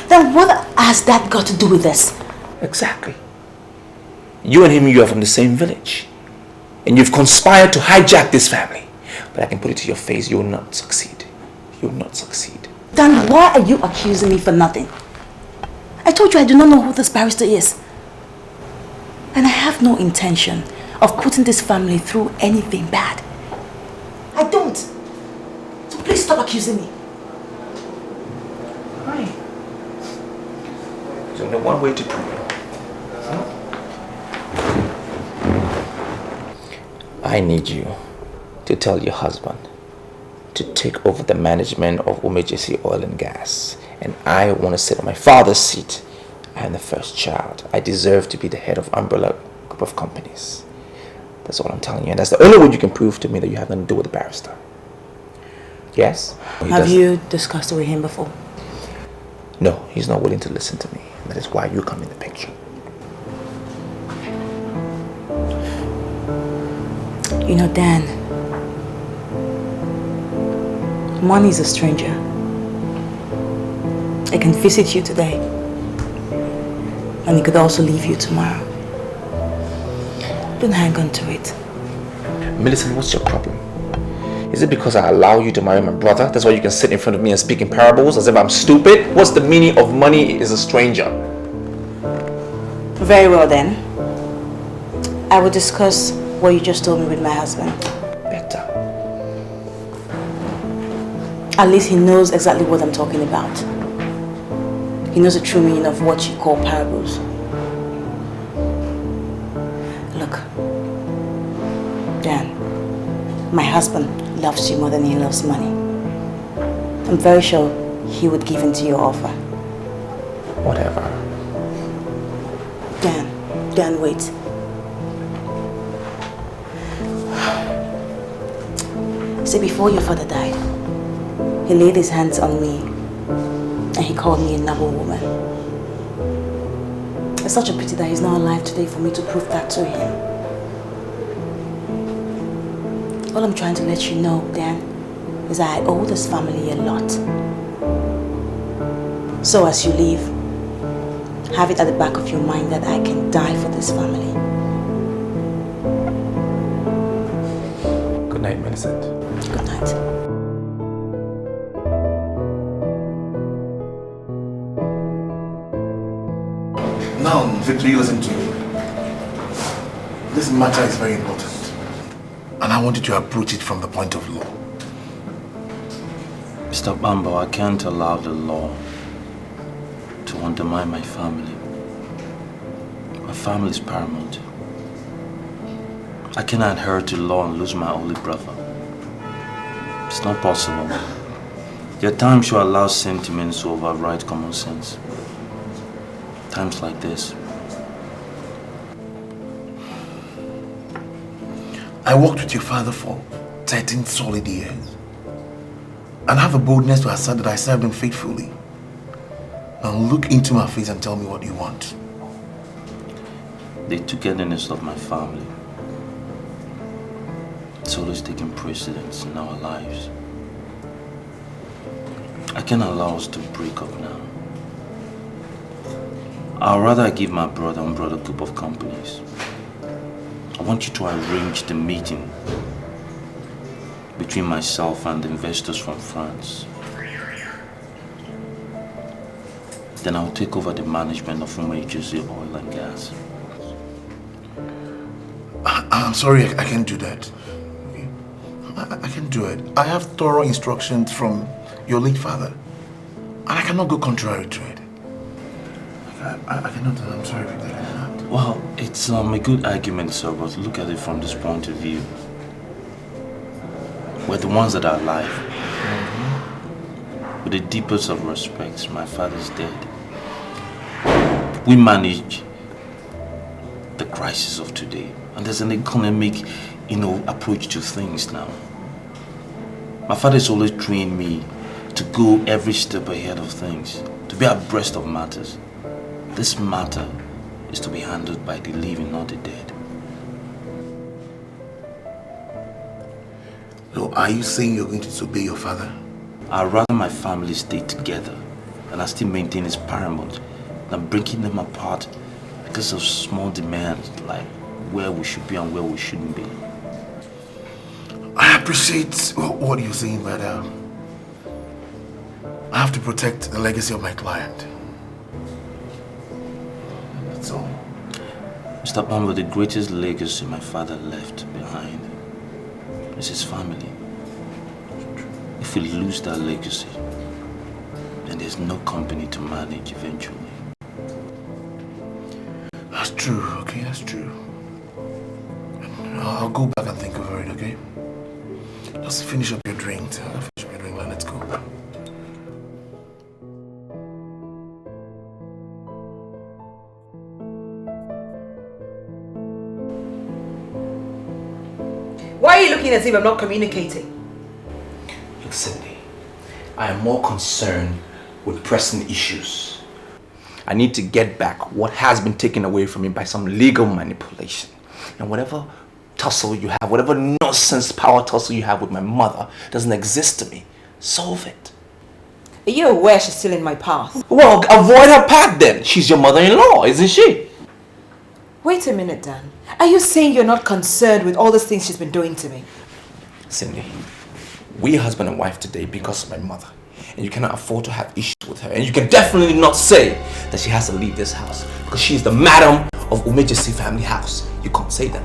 Then what has that got to do with this? Exactly. You and him, you are from the same village. And you've conspired to hijack this family. But I can put it to your face, you will not succeed. You will not succeed. Then why are you accusing me for nothing? I told you I do not know who this barrister is. And I have no intention of putting this family through anything bad. I don't. So please stop accusing me. Right. There's only one way to prove it. I need you to tell your husband to take over the management of Umejesi Oil and Gas. And I want to sit on my father's seat. I am the first child. I deserve to be the head of umbrella group of companies. That's all I'm telling you. And that's the only way you can prove to me that you have nothing to do with the barrister. Yes? Have you discussed it with him before? No, he's not willing to listen to me. That is why you come in the picture. You know, Dan, money is a stranger. It can visit you today, and it could also leave you tomorrow. Don't hang on to it. Millicent, what's your problem? Is it because I allow you to marry my brother? That's why you can sit in front of me and speak in parables as if I'm stupid? What's the meaning of money is a stranger? Very well then. I will discuss what you just told me with my husband. Better. At least he knows exactly what I'm talking about. He knows the true meaning of what you call parables. Look, Dan, my husband loves you more than he loves money. I'm very sure he would give in to your offer. Whatever. Dan, wait. See, before your father died, he laid his hands on me and he called me a noble woman. It's such a pity that he's not alive today for me to prove that to him. All I'm trying to let you know, Dan, is that I owe this family a lot. So as you leave, have it at the back of your mind that I can die for this family. Good night, Millicent. Good night. Now, Victor, you listen to me. This matter is very important. And I want you to approach it from the point of law. Mr. Bambo, I can't allow the law to undermine my family. My family is paramount. I cannot adhere to law and lose my only brother. It's not possible. There are times you allow sentiments to override common sense. Times like this. I worked with your father for 13 solid years. And I have the boldness to assert that I served him faithfully. Now look into my face and tell me what you want. The togetherness of my family. It's always taking precedence in our lives. I can't allow us to break up now. I'd rather give my brother and brother group of companies. I want you to arrange the meeting between myself and the investors from France. Then I'll take over the management of Umejesi oil and gas. I'm sorry, I can't do that. I can't do it. I have thorough instructions from your late father. And I cannot go contrary to it. I cannot, I'm sorry, Victor, I cannot. Well, it's a good argument, sir, but look at it from this point of view. We're the ones that are alive. With the deepest of respects, my father's dead. We manage the crisis of today. And there's an economic, approach to things now. My father's always trained me to go every step ahead of things, to be abreast of matters. This matter is to be handled by the living, not the dead. So are you saying you're going to disobey your father? I'd rather my family stay together and I still maintain its paramount than breaking them apart because of small demands like where we should be and where we shouldn't be. I appreciate what you're saying, but I have to protect the legacy of my client. That's all. Mr. Bambo, the greatest legacy my father left behind is his family. If we lose that legacy, then there's no company to manage eventually. That's true, okay, that's true. I'll go back and think over it, okay? Just finish up your drink. Finish up your drink, let's go. Why are you looking as if I'm not communicating? Look, Cindy, I am more concerned with pressing issues. I need to get back what has been taken away from me by some legal manipulation. And whatever tussle you have, whatever nonsense power tussle you have with my mother doesn't exist to me. Solve it. Are you aware she's still in my path? Well, avoid her path then. She's your mother-in-law, isn't she? Wait a minute, Dan. Are you saying you're not concerned with all those things she's been doing to me? Cindy, we are husband and wife today because of my mother. and you cannot afford to have issues with her. And you can definitely not say that she has to leave this house because she is the madam of Umejesi family house. You can't say that.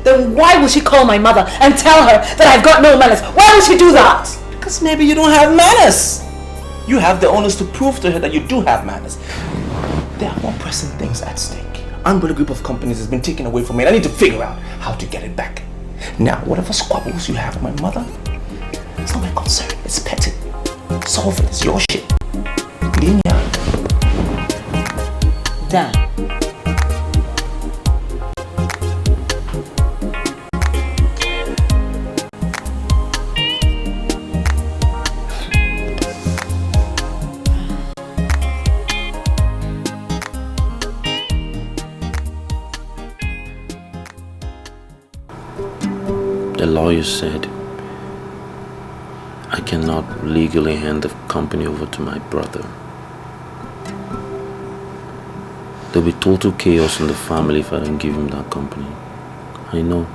Then why would she call my mother and tell her that I've got no manners? Why would she do that? Because maybe you don't have manners. You have the onus to prove to her that you do have manners. There are more pressing things at stake. Umbrella group of companies has been taken away from me and I need to figure out how to get it back. Now, whatever squabbles you have with my mother, it's not my concern. It's petty. Solve it. It's your shit. Linear. Dan. The lawyer said I cannot legally hand the company over to my brother. There'll be total chaos in the family if I don't give him that company. I know.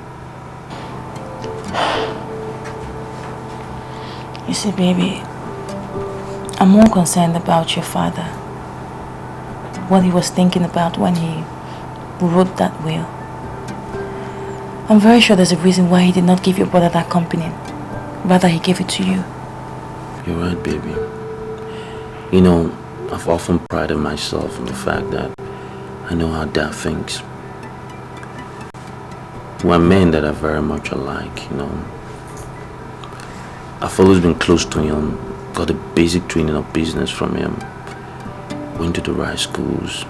You see, baby, I'm more concerned about your father. What he was thinking about when he wrote that will. I'm very sure there's a reason why he did not give your brother that company. Rather, he gave it to you. You're right, baby. You know, I've often prided myself on the fact that I know how Dad thinks. We're men that are very much alike, you know. I've always been close to him, got a basic training of business from him, went to the right schools,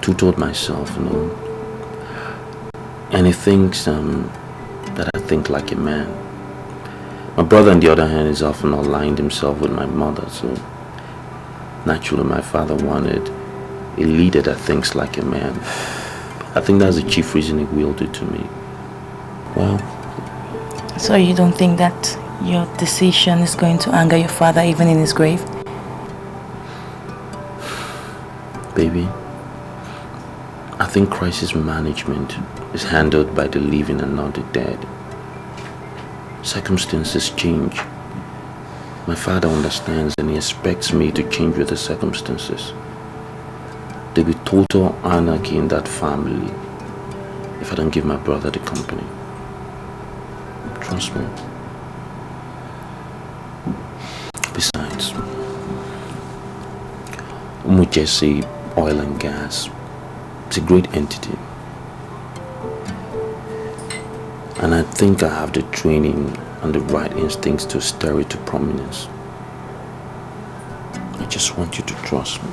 tutored myself, you know. And he thinks that I think like a man. My brother, on the other hand, is often aligned himself with my mother, so naturally my father wanted a leader that thinks like a man. I think that's the chief reason he willed it to me. Well. So you don't think that your decision is going to anger your father even in his grave? Baby, I think crisis management is handled by the living and not the dead. Circumstances change. My father understands and he expects me to change with the circumstances. There'll be total anarchy in that family if I don't give my brother the company. Trust me. Besides, Umejesi Oil and Gas, it's a great entity. And I think I have the training and the right instincts to stir it to prominence. I just want you to trust me.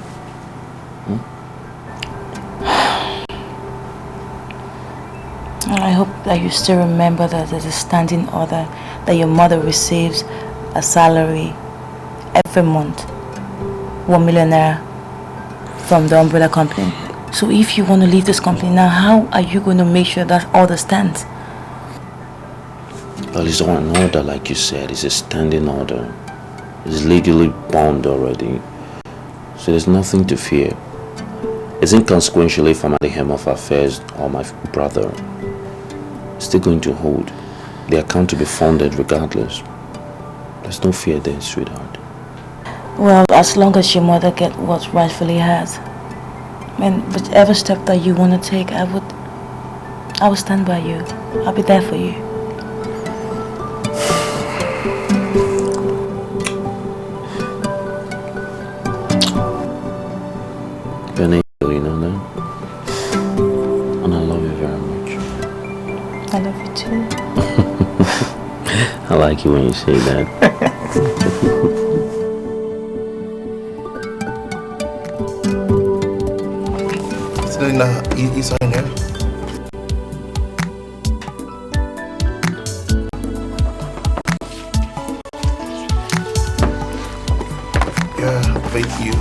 I hope that you still remember that there's a standing order that your mother receives a salary every month, 1 million naira from the umbrella company. So if you want to leave this company now, how are you going to make sure that order stands? Well, it's on an order, like you said. It's a standing order. It's legally bound already. So there's nothing to fear. It's inconsequential if I'm at the helm of affairs or my brother. It's still going to hold. The account to be funded regardless. There's no fear there, sweetheart. Well, as long as your mother gets what rightfully has. And whichever step that you want to take, I will stand by you. I'll be there for you. You're an angel, you know that? And I love you very much. I love you too. I like you when you say that. It's in here. Yeah, thank you.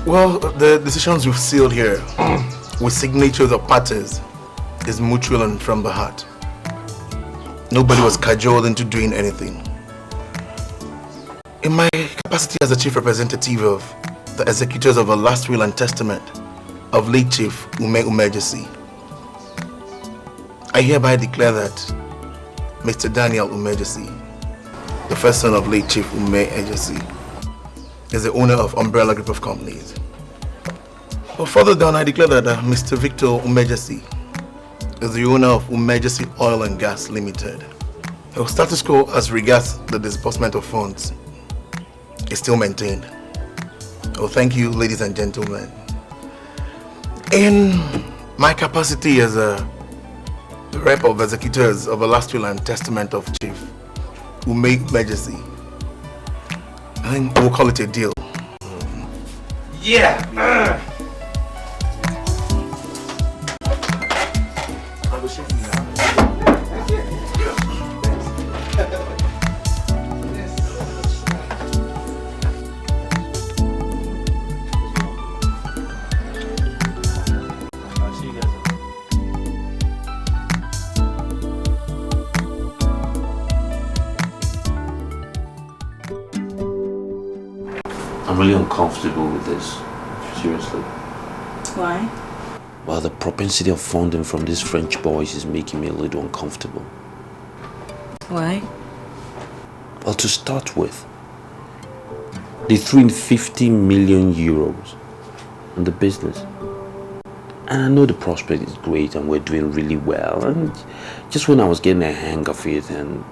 Well, the decisions we've sealed here with signatures of parties is mutual and from the heart. Nobody was cajoled into doing anything. In my capacity as the chief representative of the executors of a last will and testament of late Chief Umejesi, I hereby declare that Mr. Daniel Umejesi, the first son of late Chief Umejesi, is the owner of Umbrella Group of Companies. But further down, I declare that Mr. Victor Umejesi is the owner of Umejesi Oil and Gas Limited. The status quo as regards the disbursement of funds is still maintained. Oh, thank you, ladies and gentlemen. In my capacity as a rep of executors of a last will and testament of Chief Umejesi, I think we'll call it a deal. Yeah! I'm really uncomfortable with this. Seriously. Why? Well, the propensity of funding from these French boys is making me a little uncomfortable. Why? Well, to start with, they threw in 50 million euros in the business. And I know the prospect is great and we're doing really well. And just when I was getting a hang of it and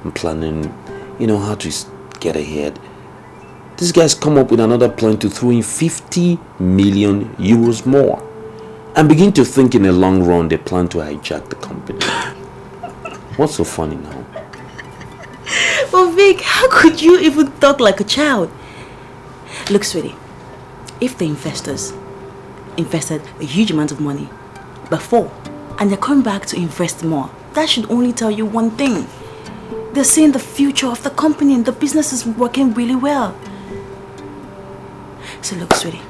I'm planning, how to get ahead, these guys come up with another plan to throw in 50 million euros more. And begin to think in the long run they plan to hijack the company. What's so funny now? Well, Vic, how could you even talk like a child? Look, sweetie, if the investors invested a huge amount of money before and they're coming back to invest more, that should only tell you one thing. They're seeing the future of the company and the business is working really well. So look, sweetie,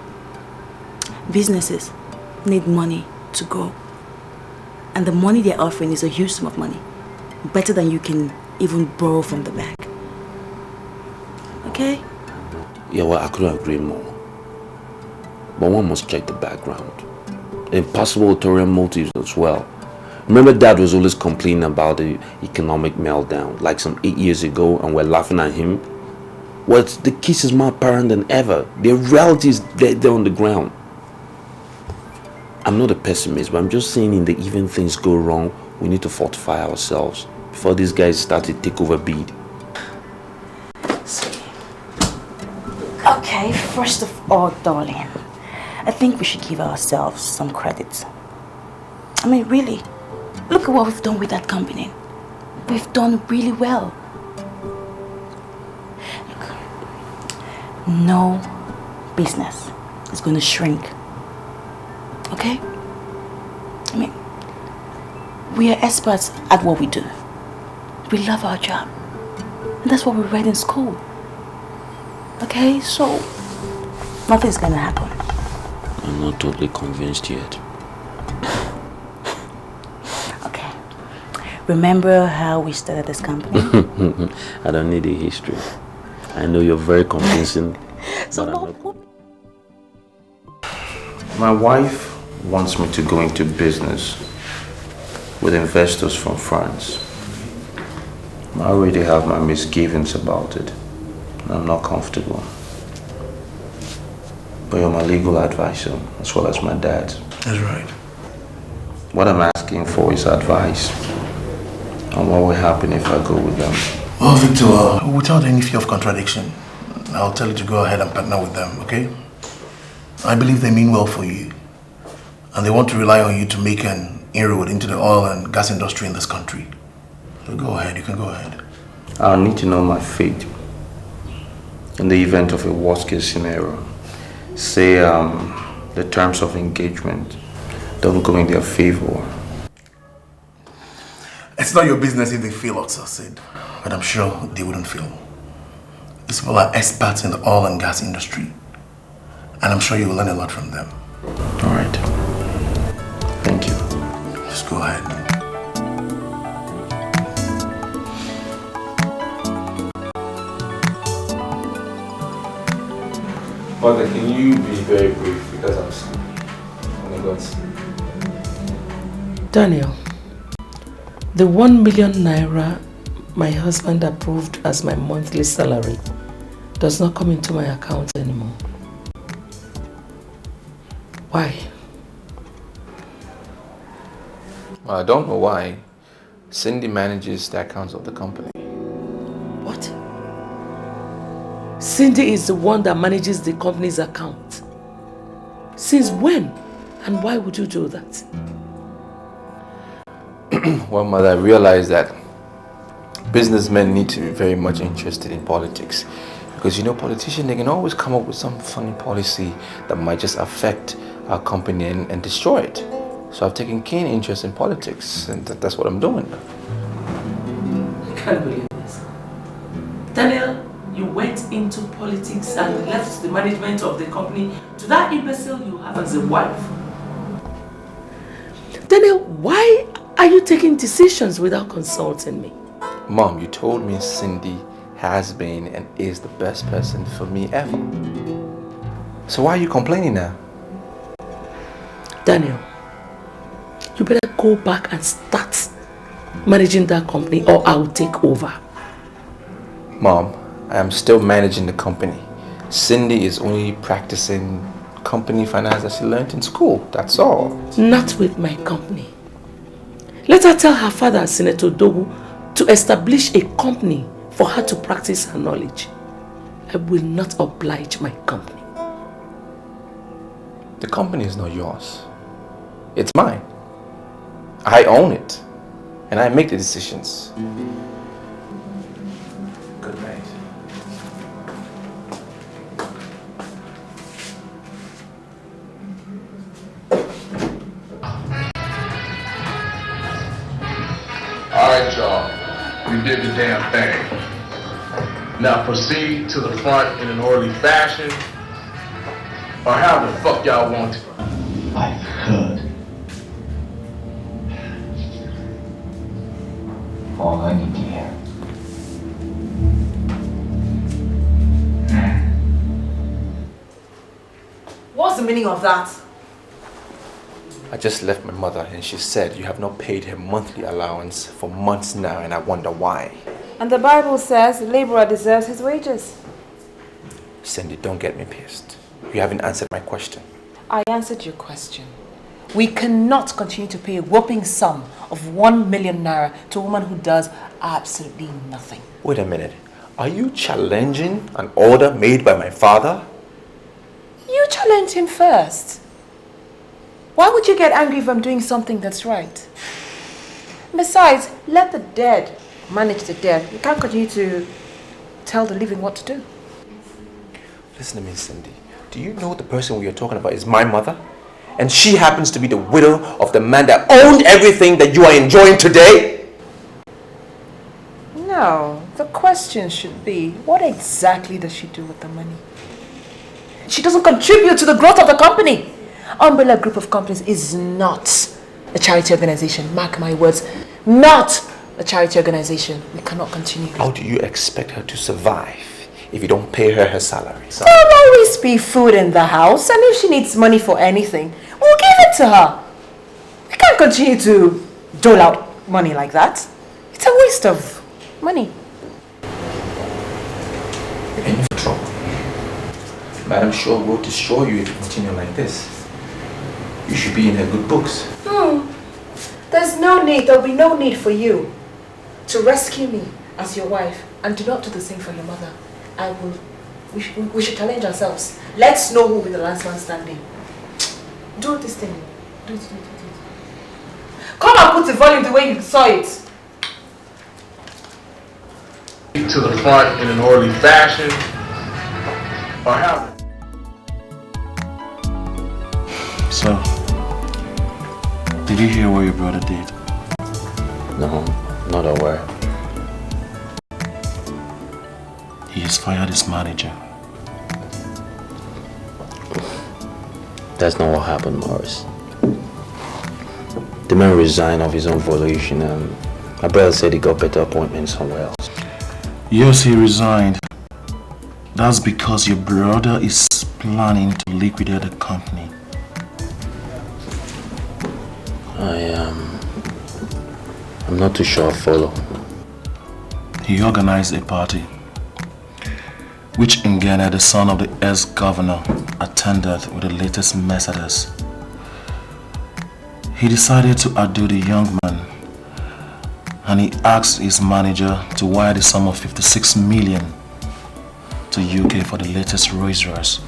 businesses need money to grow. And the money they're offering is a huge sum of money. Better than you can even borrow from the bank. Okay? Yeah, well, I couldn't agree more. But one must check the background. And possible ulterior motives as well. Remember, Dad was always complaining about the economic meltdown, like some 8 years ago, and we're laughing at him. Well, the case is more apparent than ever. The reality is there on the ground. I'm not a pessimist, but I'm just saying in the event things go wrong, we need to fortify ourselves before these guys start to take over bid. Okay, first of all, darling, I think we should give ourselves some credit. I mean, really, look at what we've done with that company. We've done really well. Look, no business is going to shrink. Okay? I mean, we are experts at what we do. We love our job. And that's what we read in school. Okay, so nothing's gonna happen. I'm not totally convinced yet. Okay. Remember how we started this company? I don't need a history. I know you're very convincing. So my wife wants me to go into business with investors from France. I already have my misgivings about it. I'm not comfortable. But you're my legal advisor, as well as my dad. That's right. What I'm asking for is advice on what will happen if I go with them. Well, Victor, without any fear of contradiction, I'll tell you to go ahead and partner with them, okay? I believe they mean well for you. And they want to rely on you to make an inroad into the oil and gas industry in this country. So go ahead, you can go ahead. I'll need to know my fate. In the event of a worst case scenario, say the terms of engagement don't go in their favor. It's not your business if they fail or succeed, but I'm sure they wouldn't fail. These people are experts in the oil and gas industry. And I'm sure you will learn a lot from them. All right. Thank you. Just go ahead. Mother, can you be very brief because I'm sorry. Oh my God. Daniel, the 1 million naira my husband approved as my monthly salary does not come into my account anymore. Why? Well, I don't know why. Cindy manages the accounts of the company. What? Cindy is the one that manages the company's account. Since when? And why would you do that? Well, Mother, I realize that businessmen need to be very much interested in politics. Because, you know, politicians, they can always come up with some funny policy that might just affect our company and destroy it. So I've taken keen interest in politics, and that's what I'm doing. I can't believe this. Daniel, you went into politics and left the management of the company to that imbecile you have as a wife. Daniel, why are you taking decisions without consulting me? Mom, you told me Cindy has been and is the best person for me ever. So why are you complaining now? Daniel, you better go back and start managing that company or I'll take over. Mom, I am still managing the company. Cindy is only practicing company finance that she learned in school, that's all. Not with my company. Let her tell her father, Senator Dogu, to establish a company for her to practice her knowledge. I will not oblige my company. The company is not yours. It's mine. I own it. And I make the decisions. Good night. Alright, y'all. We did the damn thing. Now proceed to the front in an orderly fashion. Or how the fuck y'all want to. I've heard. All I need to hear. What's the meaning of that? I just left my mother and she said you have not paid her monthly allowance for months now and I wonder why. And the Bible says the laborer deserves his wages. Cindy, don't get me pissed. You haven't answered my question. I answered your question. We cannot continue to pay a whopping sum of 1 million naira to a woman who does absolutely nothing. Wait a minute. Are you challenging an order made by my father? You challenge him first. Why would you get angry if I'm doing something that's right? Besides, let the dead manage the dead. You can't continue to tell the living what to do. Listen to me, Cindy. Do you know the person we are talking about is my mother? And she happens to be the widow of the man that owned everything that you are enjoying today? No, the question should be, what exactly does she do with the money? She doesn't contribute to the growth of the company. Umbrella Group of Companies is not a charity organization. Mark my words, not a charity organization. We cannot continue. How do you expect her to survive if you don't pay her salary? There'll always be food in the house, and if she needs money for anything, we'll give it to her. We can't continue to dole out money like that. It's a waste of money. You're in for trouble. Madam Shaw will destroy you if you continue like this. You should be in her good books. There'll be no need for you to rescue me as your wife, and do not do the same for your mother. We should challenge ourselves. Let's know who will be the last man standing. Do this thing. Do it. Come and put the volume the way you saw it. To the front in an orderly fashion. Or how? So, did you hear what your brother did? No, not aware. He has fired his manager. That's not what happened, Morris. The man resigned of his own volition and my brother said he got better appointment somewhere else. Yes, he resigned. That's because your brother is planning to liquidate the company. I'm not too sure I follow. He organized a party, which Ngene, the son of the ex-governor, attended with the latest Mercedes. He decided to outdo the young man, and he asked his manager to wire the sum of 56 million to UK for the latest Rolls Royce.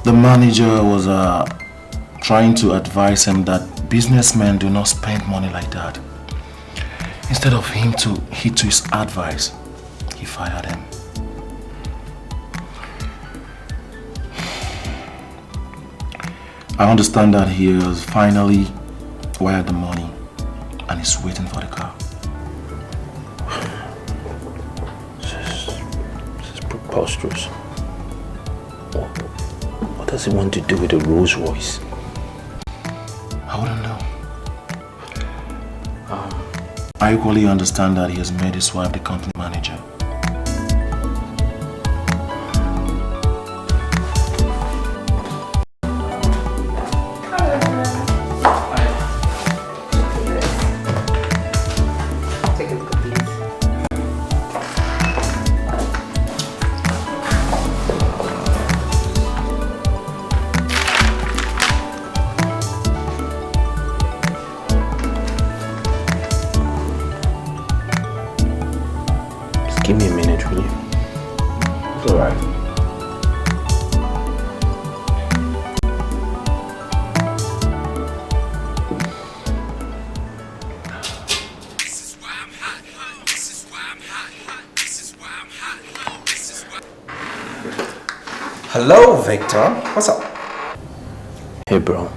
The manager was trying to advise him that businessmen do not spend money like that. Instead of him to heed to his advice, he fired him. I understand that he has finally wired the money and is waiting for the car. This is preposterous. What does he want to do with a Rolls Royce? I wouldn't know. I equally understand that he has made his wife the company manager. Give me a minute, will you? It's alright. Hello, Victor. What's up? Hey, bro.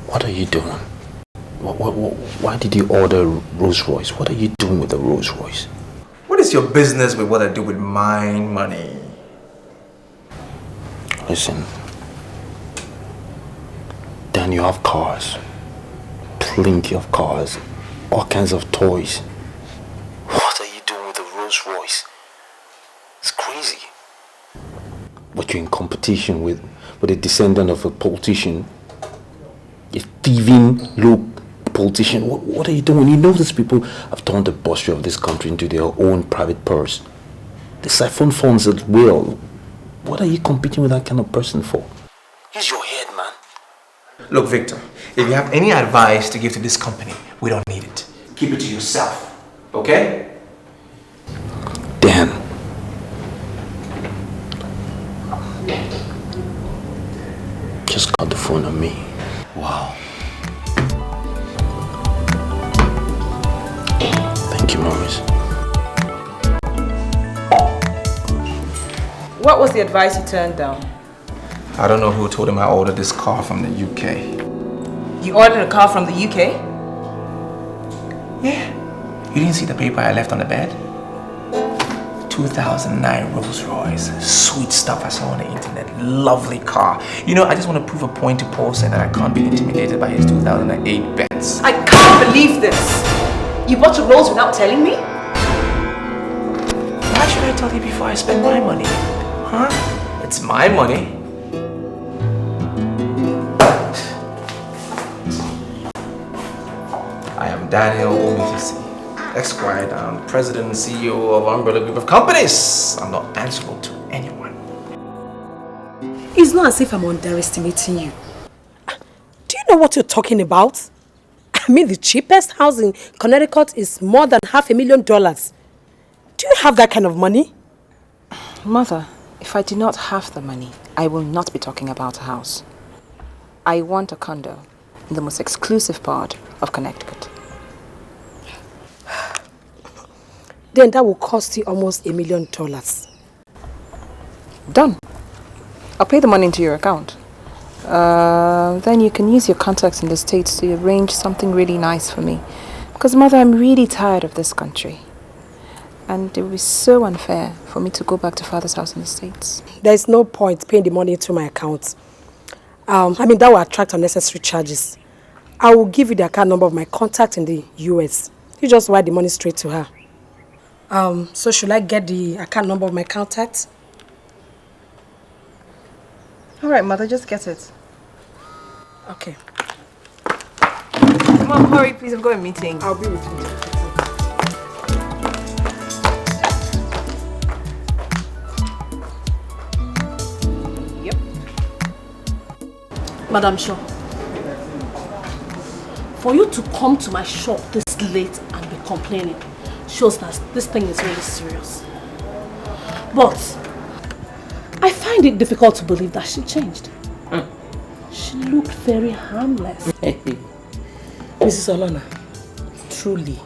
What are you doing? Why did you order Rolls Royce? What are you doing with the Rolls Royce? What is your business with what I do with my money? Listen, Dan, you have cars. Plenty of cars. All kinds of toys. What are you doing with the Rolls Royce? It's crazy. But you're in competition with a descendant of a politician. A thieving low politician. What are you doing? You know these people have turned the bursary of this country into their own private purse. They siphon funds at will. What are you competing with that kind of person for? Use your head, man. Look, Victor, if you have any advice to give to this company, we don't need it. Keep it to yourself, okay? Dan. Just got the phone on me. Wow. Thank you, Morris. What was the advice you turned down? I don't know who told him I ordered this car from the UK. You ordered a car from the UK? Yeah. You didn't see the paper I left on the bed? 2009 Rolls Royce. Sweet stuff I saw on the internet. Lovely car. You know, I just want to prove a point to Paul saying that I can't be intimidated by his 2008 Benz. I can't believe this! You bought a Rolls without telling me? Why should I tell you before I spend my money? Huh? It's my money. I am Daniel Umejesi, Esquire, I'm President and CEO of Umbrella Group of Companies. I'm not answerable to anyone. It's not as if I'm underestimating you. Do you know what you're talking about? I mean, the cheapest house in Connecticut is more than $500,000. Do you have that kind of money? Mother, if I do not have the money, I will not be talking about a house. I want a condo in the most exclusive part of Connecticut. Then that will cost you almost $1 million. Done. I'll pay the money into your account. Then you can use your contacts in the States to arrange something really nice for me. Because, Mother, I'm really tired of this country. And it would be so unfair for me to go back to father's house in the States. There's no point paying the money into my account. That will attract unnecessary charges. I will give you the account number of my contact in the US. You just wire the money straight to her. So should I get the account number of my contact? All right, mother, just get it. Okay. Mom, hurry, please. I've got a meeting. I'll be with you. Yep. Madam Shaw, for you to come to my shop this late and be complaining shows that this thing is really serious. But I find it difficult to believe that she changed. She looked very harmless. Mrs. Olona, truly,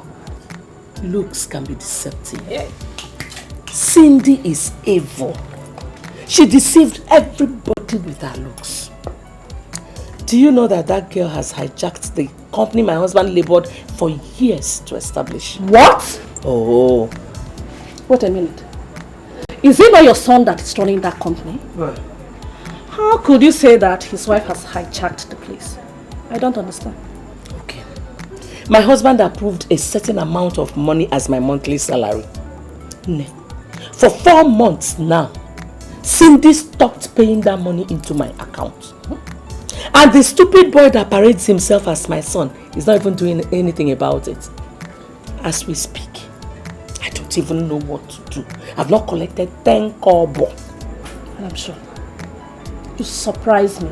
looks can be deceptive. Cindy is evil. She deceived everybody with her looks. Do you know that that girl has hijacked the company my husband labored for years to establish? What? Oh. Wait a minute. Is it not your son that is running that company? What? How could you say that his wife has hijacked the place? I don't understand. Okay. My husband approved a certain amount of money as my monthly salary. For 4 months now, Cindy stopped paying that money into my account. And the stupid boy that parades himself as my son is not even doing anything about it. As we speak, I don't even know what to do. I've not collected 10 kobo. And I'm sure you surprise me.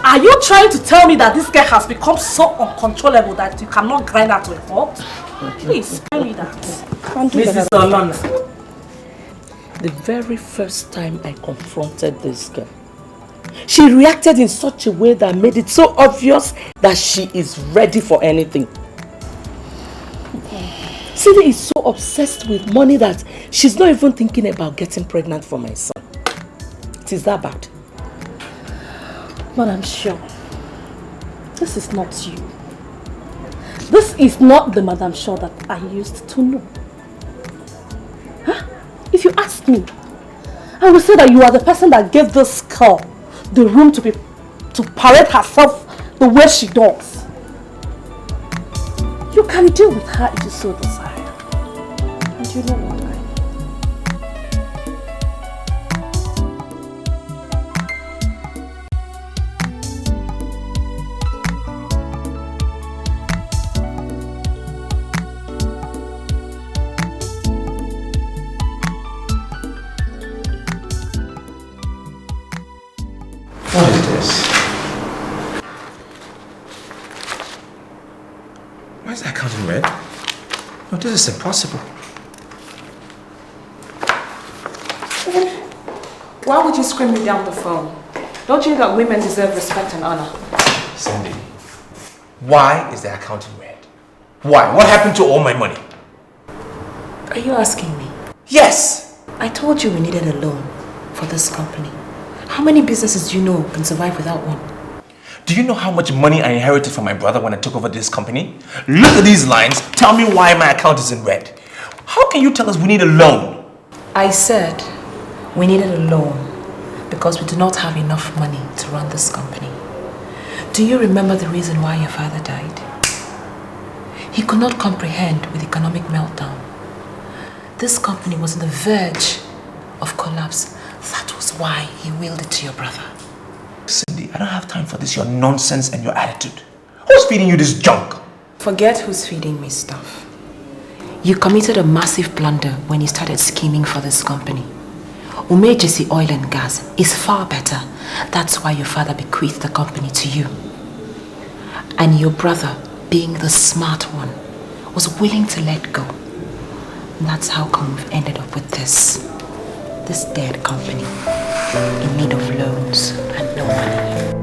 Are you trying to tell me that this girl has become so uncontrollable that you cannot grind her to a halt? Please, spare me that. Mrs. Olona, the very first time I confronted this girl, she reacted in such a way that made it so obvious that she is ready for anything. Cindy is so obsessed with money that she's not even thinking about getting pregnant for my son. It is that bad. But I'm sure this is not you. This is not the Madam Shaw that I used to know. If you ask me, I will say that you are the person that gave this girl the room to parade herself the way she does. You can deal with her if you so desire. And you know what What is this? Why is that account in red? No, this is impossible. Why would you scream me down the phone? Don't you know that women deserve respect and honor? Cindy, why is the account in red? Why? What happened to all my money? Are you asking me? Yes! I told you we needed a loan for this company. How many businesses do you know can survive without one? Do you know how much money I inherited from my brother when I took over this company? Look at these lines. Tell me why my account is in red. How can you tell us we need a loan? I said we needed a loan because we do not have enough money to run this company. Do you remember the reason why your father died? He could not comprehend with economic meltdown. This company was on the verge of collapse. That was why he willed it to your brother. Cindy, I don't have time for this, your nonsense and your attitude. Who's feeding you this junk? Forget who's feeding me stuff. You committed a massive blunder when you started scheming for this company. Umejesi Oil and Gas is far better. That's why your father bequeathed the company to you. And your brother, being the smart one, was willing to let go. And that's how come we've ended up with this dead company in need of loans and no money.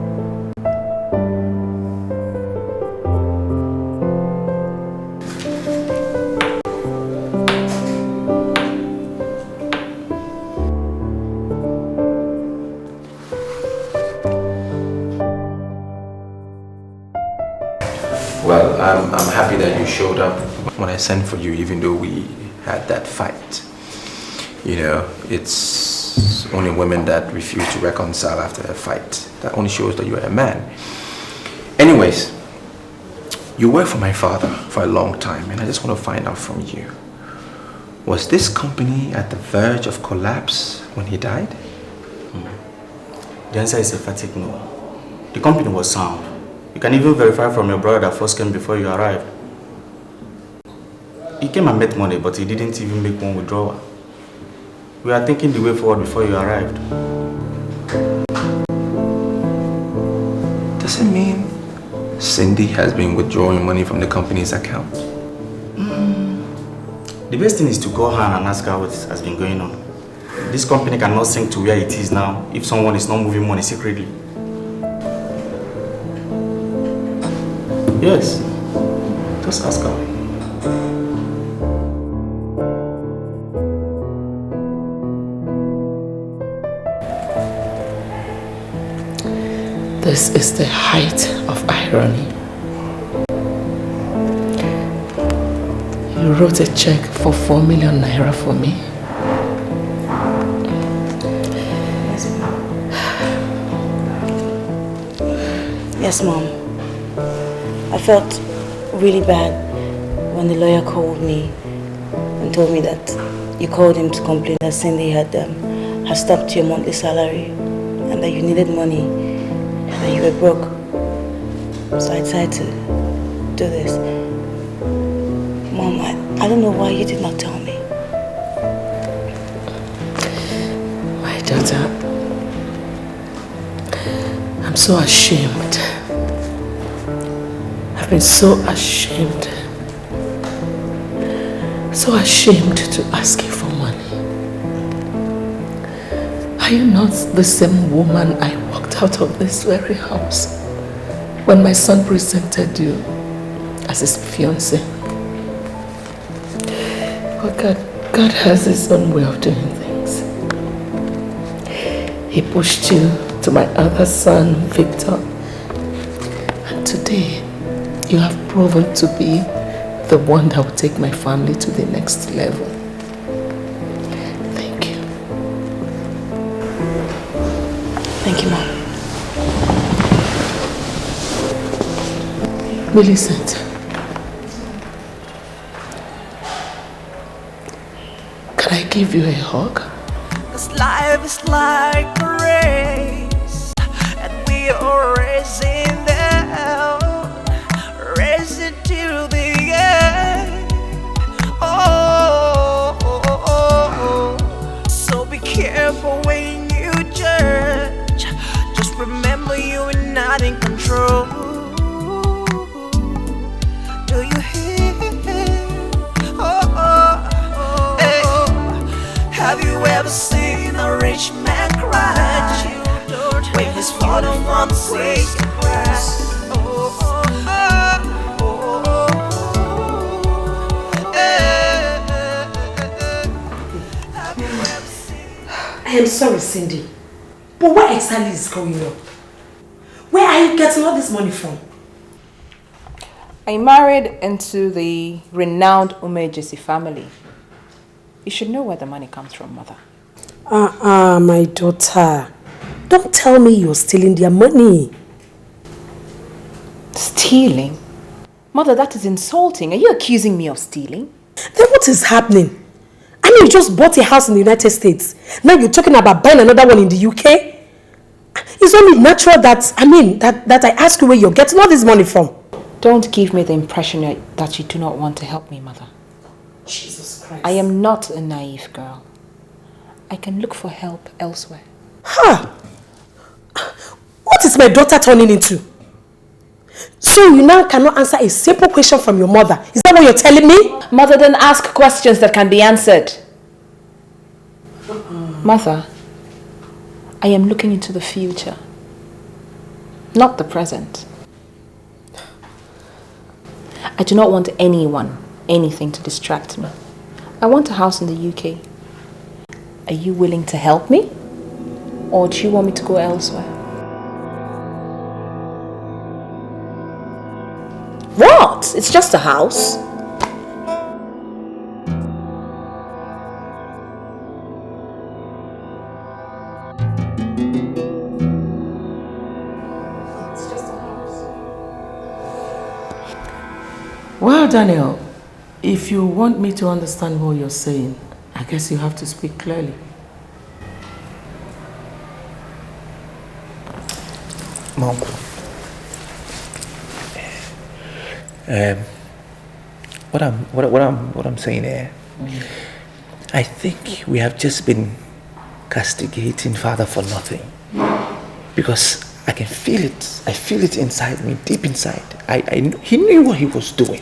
Well, I'm happy that you showed up when I sent for you, even though we had that fight. You know, it's only women that refuse to reconcile after a fight. That only shows that you're a man. Anyways, you worked for my father for a long time, and I just want to find out from you. Was this company at the verge of collapse when he died? The answer is emphatic no. The company was sound. You can even verify from your brother that first came before you arrived. He came and met money, but he didn't even make one withdrawal. We are thinking the way forward before you arrived. Does it mean Cindy has been withdrawing money from the company's account? The best thing is to call her and ask her what has been going on. This company cannot sink to where it is now if someone is not moving money secretly. Yes, just ask her. This is the height of irony. You wrote a check for 4 million naira for me. Yes, Mom. I felt really bad when the lawyer called me and told me that you called him to complain that Cindy had stopped your monthly salary and that you needed money and that you were broke. So I decided to do this. Mom, I don't know why you did not tell me. My daughter, I'm so ashamed. I've been so ashamed. So ashamed to ask you for money. Are you not the same woman I walked out of this very house when my son presented you as his fiancé? But God has his own way of doing things. He pushed you to my other son, Victor. And today, you have proven to be the one that will take my family to the next level. Thank you. Thank you, Mom. Millicent. Can I give you a hug? This life is like a race, and we are racing down, racing to the end. Oh, so be careful when you judge. Just remember you are not in control. Do you hear? Have you ever seen a rich man cry when he's falling from the waist of grass? I am sorry, Cindy, but what exactly is going on? Where are you getting all this money from? I married into the renowned Umejesi family. You should know where the money comes from, Mother. My daughter. Don't tell me you're stealing their money. Stealing? Mother, that is insulting. Are you accusing me of stealing? Then what is happening? I mean, you just bought a house in the United States. Now you're talking about buying another one in the UK? It's only natural that I ask you where you're getting all this money from. Don't give me the impression that you do not want to help me, Mother. Jesus Christ. I am not a naive girl. I can look for help elsewhere. Huh? What is my daughter turning into? So you now cannot answer a simple question from your mother. Is that what you're telling me? Mother, then ask questions that can be answered. Mother, I am looking into the future, not the present. I do not want anything to distract me. I want a house in the UK. Are you willing to help me? Or do you want me to go elsewhere? What? not. It's just a house. Well, Daniel, if you want me to understand what you're saying, I guess you have to speak clearly. Mom, what I'm saying here, I think we have just been castigating Father for nothing, because I can feel it. I feel it inside me, deep inside. He knew what he was doing.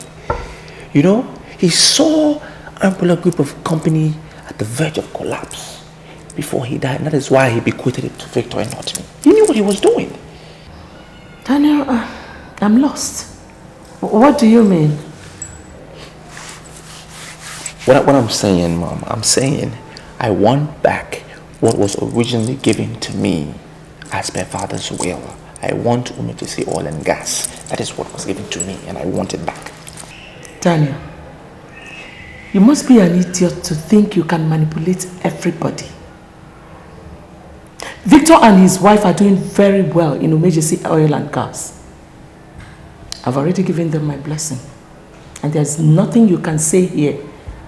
You know, he saw Ampulla Group of company at the verge of collapse before he died. And that is why he bequeathed it to Victor and not me. He knew what he was doing. Daniel, I'm lost. What do you mean? What I'm saying, Mom, I'm saying I want back what was originally given to me as my father's will. I want Umejesi oil and gas. That is what was given to me, and I want it back. Daniel, you must be an idiot to think you can manipulate everybody. Victor and his wife are doing very well in Umejesi oil and gas. I've already given them my blessing. And there's nothing you can say here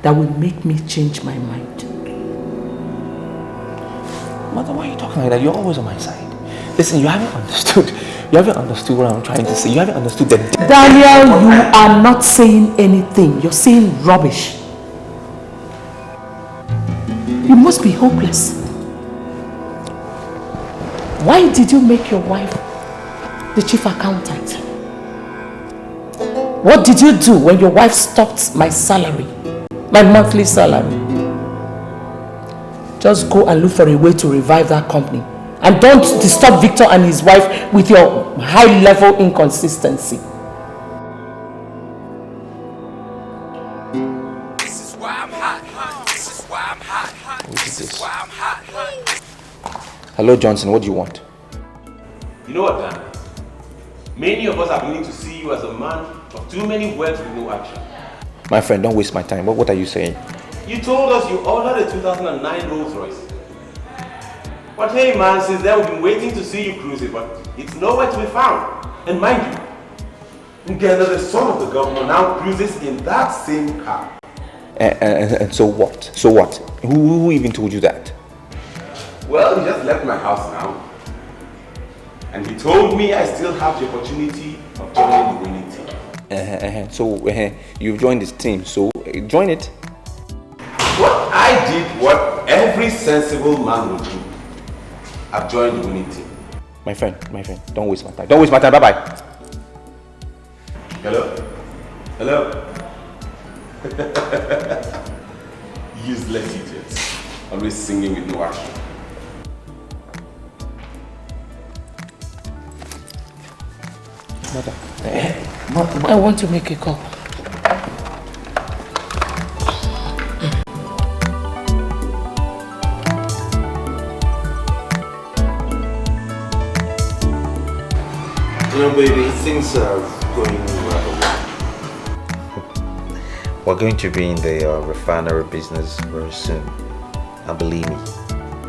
that will make me change my mind. Mother, why are you talking like that? You're always on my side. Listen, you haven't understood. You haven't understood what I'm trying to say. You haven't understood the... Daniel, you are not saying anything. You're saying rubbish. You must be hopeless. Why did you make your wife the chief accountant? What did you do when your wife stopped my salary, my monthly salary? Just go and look for a way to revive that company. And don't disturb Victor and his wife with your high-level inconsistency. This is why I'm hot. This is why I'm hot. This is why I'm hot. Hello, Johnson. What do you want? You know what, Dan? Many of us are beginning to see you as a man of too many words with no action. My friend, don't waste my time. What are you saying? You told us you ordered a 2009 Rolls Royce. But hey man, since then we've been waiting to see you cruise it, but it's nowhere to be found. And mind you, Ngenda, the son of the governor, now cruises in that same car. And so what? So what? Who even told you that? Well, he just left my house now. And he told me I still have the opportunity of joining the winning team. So you've joined this team, so join it. What I did, what every sensible man would do. I've joined the winning team. My friend, don't waste my time. Don't waste my time. Bye-bye. Hello? Hello? Useless idiots. Always singing with no action. Mother, I want to make a call. You know, baby, things are going rather well. We're going to be in the refinery business very soon. And believe me,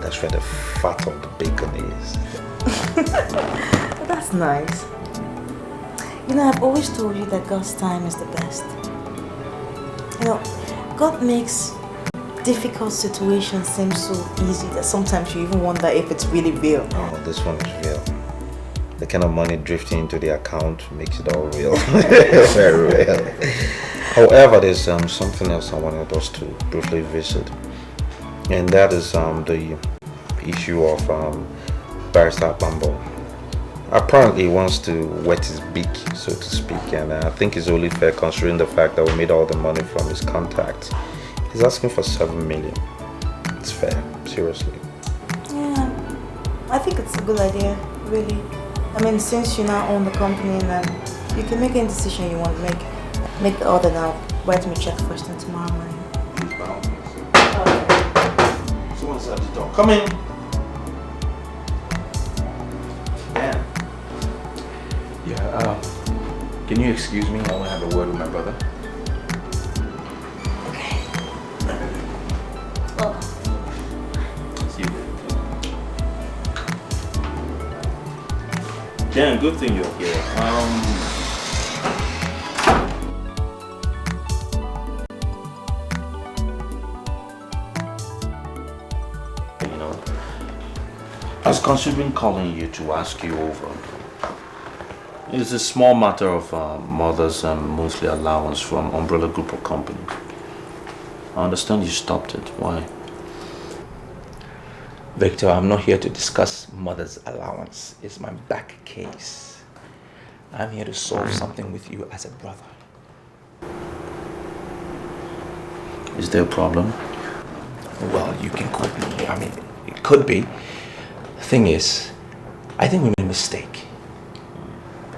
that's where the fat of the bacon is. That's nice. You know, I've always told you that God's time is the best. You know, God makes difficult situations seem so easy that sometimes you even wonder if it's really real. Oh, this one is real. The kind of money drifting into the account makes it all real. Very real. However, there's something else I wanted us to briefly visit. And that is the issue of Barrister Bambo. Apparently he wants to wet his beak, so to speak, and I think it's only fair considering the fact that we made all the money from his contacts. He's asking for 7 million. It's fair, seriously. Yeah, I think it's a good idea, really. I mean, since you now own the company, and you can make any decision you want to make. Make the order now. Write me a check first and tomorrow morning. Someone's at the door. Come in. Yeah, Can you excuse me? I want to have a word with my brother. Okay. Well. See you. Dan, good thing you're here. I was considering calling you to ask you over. It's a small matter of mother's monthly allowance from umbrella group of companies. I understand you stopped it. Why? Victor, I'm not here to discuss mother's allowance. It's my back case. I'm here to solve something with you as a brother. Is there a problem? Well, you can quote me. I mean, it could be. The thing is, I think we made a mistake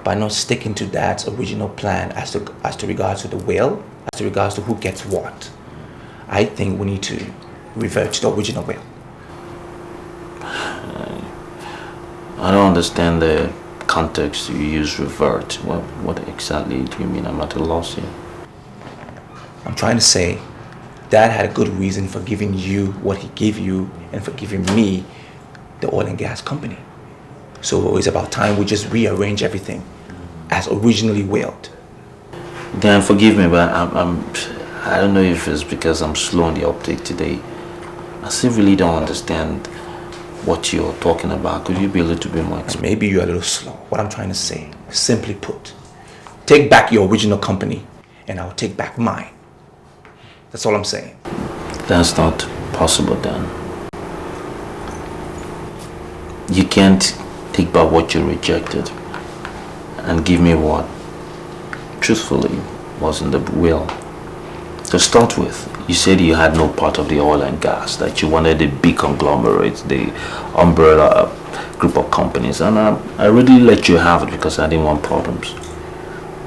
by not sticking to Dad's original plan as to regards to the will, as to regards to who gets what. I think we need to revert to the original will. I don't understand the context you use revert. What exactly do you mean? I'm at a loss here. I'm trying to say, Dad had a good reason for giving you what he gave you and for giving me the oil and gas company. So it's about time we just rearrange everything as originally willed. Dan, forgive me, but I don't know if it's because I'm slow on the uptake today. I still really don't understand what you're talking about. Could you be a little bit more explicit? Maybe you're a little slow. What I'm trying to say, simply put, take back your original company and I'll take back mine. That's all I'm saying. That's not possible, Dan. You can't take back what you rejected and give me what, truthfully, was in the will. To start with, you said you had no part of the oil and gas, that you wanted the big conglomerates, the umbrella group of companies, and I really let you have it because I didn't want problems.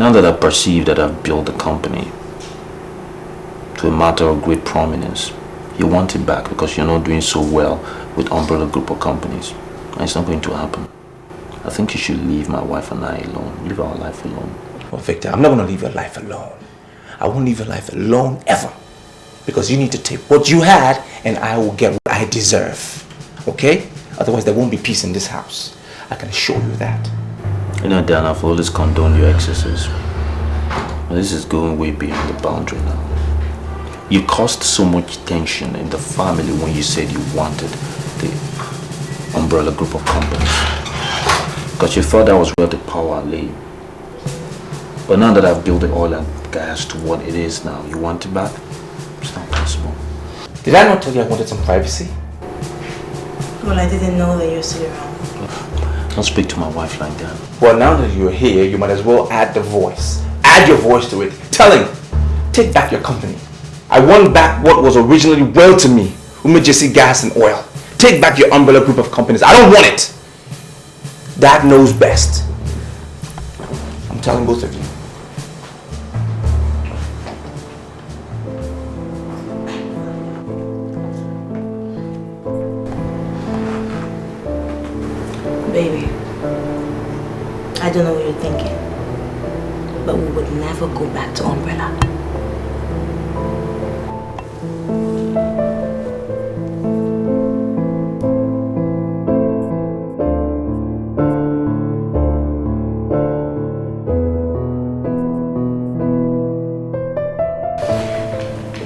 Now that I perceive that I've built the company to a matter of great prominence, you want it back because you're not doing so well with umbrella group of companies. And it's not going to happen. I think you should leave my wife and I alone. Leave our life alone. Well, Victor, I'm not going to leave your life alone. I won't leave your life alone ever. Because you need to take what you had and I will get what I deserve. Okay? Otherwise there won't be peace in this house. I can assure you that. You know, Dan, I've always condoned your excesses. But this is going way beyond the boundary now. You caused so much tension in the family when you said you wanted the umbrella group of companies. Because you thought that was where the power lay. But now that I've built the oil and gas to what it is now, you want it back? It's not possible. Did I not tell you I wanted some privacy? Well, I didn't know that you're still around. Don't speak to my wife like that. Well, now that you're here, you might as well add the voice. Add your voice to it. Tell him, take back your company. I want back what was originally well to me. Umejesi gas and oil. Take back your umbrella group of companies. I don't want it. Dad knows best. I'm telling both of you. Baby, I don't know what you're thinking, but we would never go back to umbrella.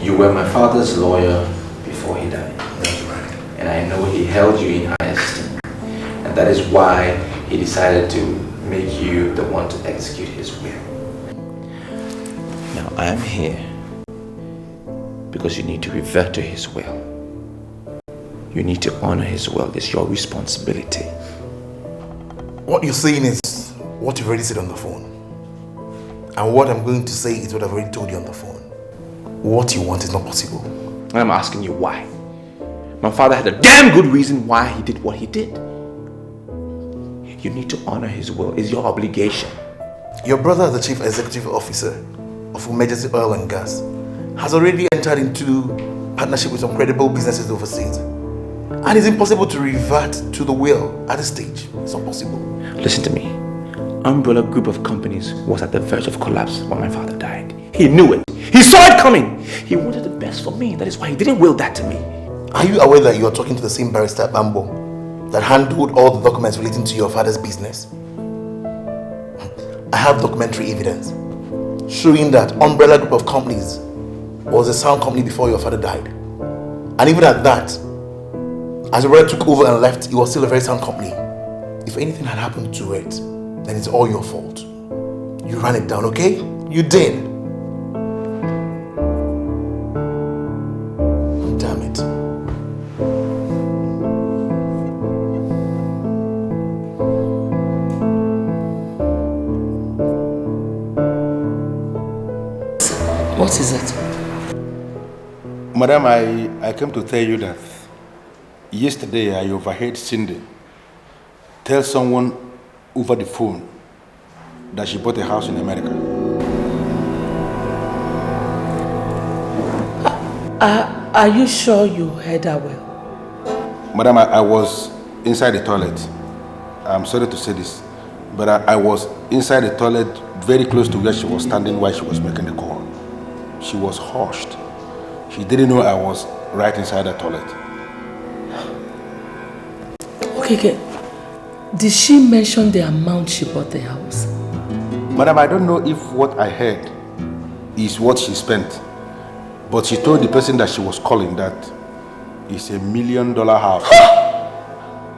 You were my father's lawyer before he died. That's right. And I know he held you in high esteem. And that is why he decided to make you the one to execute his will. Now I am here because you need to revert to his will. You need to honor his will. It's your responsibility. What you're saying is what you've already said on the phone. And what I'm going to say is what I've already told you on the phone. What you want is not possible. And I'm asking you why. My father had a damn good reason why he did what he did. You need to honor his will. It's your obligation. Your brother, the chief executive officer of Umejesi Oil and Gas, has already entered into partnership with some credible businesses overseas. And it's impossible to revert to the will at this stage. It's not possible. Listen to me. umbrella group of companies was at the verge of collapse when my father died. He knew it. He saw it coming. He wanted the best for me. That is why he didn't will that to me. Are you aware that you are talking to the same barrister Bambo that handled all the documents relating to your father's business? I have documentary evidence showing that umbrella group of companies was a sound company before your father died. And even at that, as your brother took over and left, it was still a very sound company. If anything had happened to it, then it's all your fault. You ran it down, okay? You did. Damn it. What is it? Madam, I came to tell you that yesterday I overheard Cindy tell someone over the phone that she bought a house in America. Are you sure you heard her well? Madam, I was inside the toilet. I'm sorry to say this, but I was inside the toilet very close to where she was standing while she was making the call. She was hushed. She didn't know I was right inside the toilet. Okay. Did she mention the amount she bought the house? Madam, I don't know if what I heard is what she spent, but she told the person that she was calling that it's $1 million house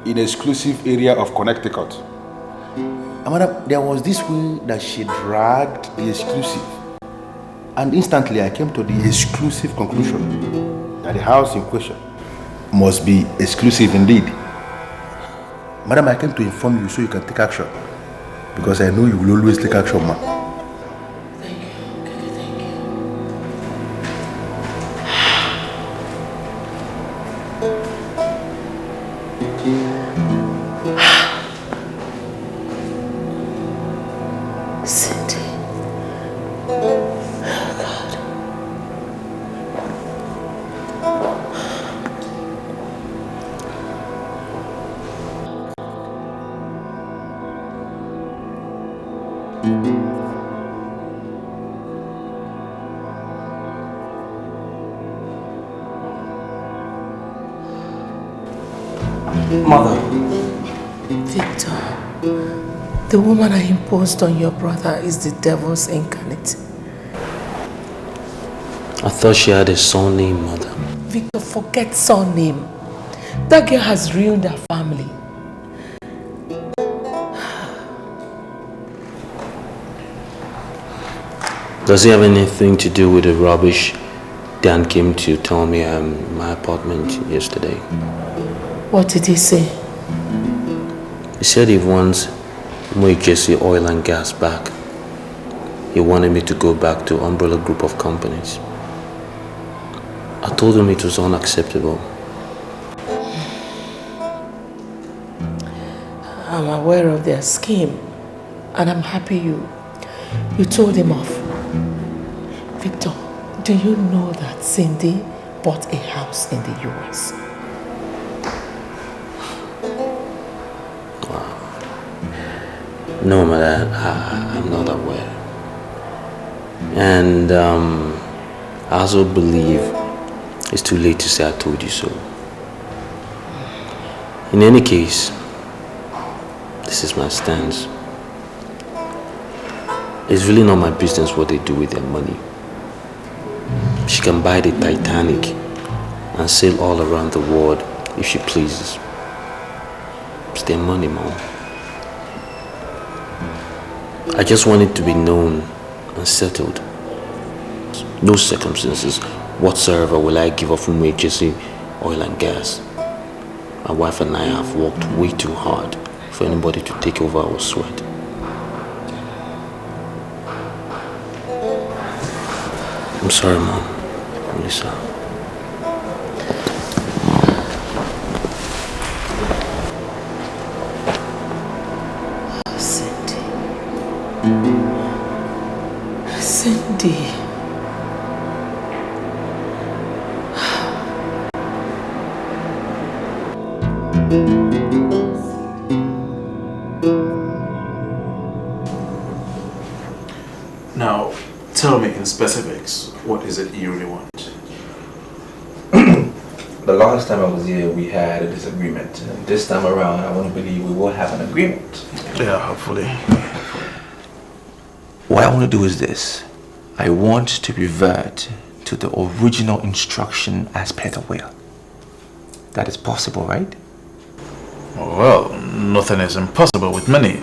in an exclusive area of Connecticut. And madam, there was this way that she dragged the exclusive, and instantly I came to the exclusive conclusion that the house in question must be exclusive indeed. Madam, I came to inform you so you can take action, because I know you will always take action, ma. Thank you. Okay, thank you. Cindy. Oh, God. Mother. Victor, the woman I imposed on your brother is the devil's incarnate. I thought she had a surname, Mother. Victor, forget surname. That girl has ruined her family. Does it have anything to do with the rubbish Dan came to tell me in my apartment yesterday? What did he say? He said he wants Umejesi oil and gas back. He wanted me to go back to umbrella group of companies. I told him it was unacceptable. I'm aware of their scheme, and I'm happy you told him off. Victor, do you know that Cindy bought a house in the US? No, Mother, I'm not aware. And I also believe it's too late to say I told you so. In any case, this is my stance. It's really not my business what they do with their money. She can buy the Titanic and sail all around the world if she pleases. It's their money, Mom. I just want it to be known and settled. No circumstances whatsoever will I give up Umejesi oil and gas. My wife and I have worked way too hard for anybody to take over our sweat. I'm sorry, Mom. I'm really sorry. Cindy. specifics. What is it you really want? The last time I was here, we had a disagreement. And this time around, I want to believe we will have an agreement. Yeah, hopefully. What I want to do is this. I want to revert to the original instruction as per the will. That is possible, right? Well, nothing is impossible with many.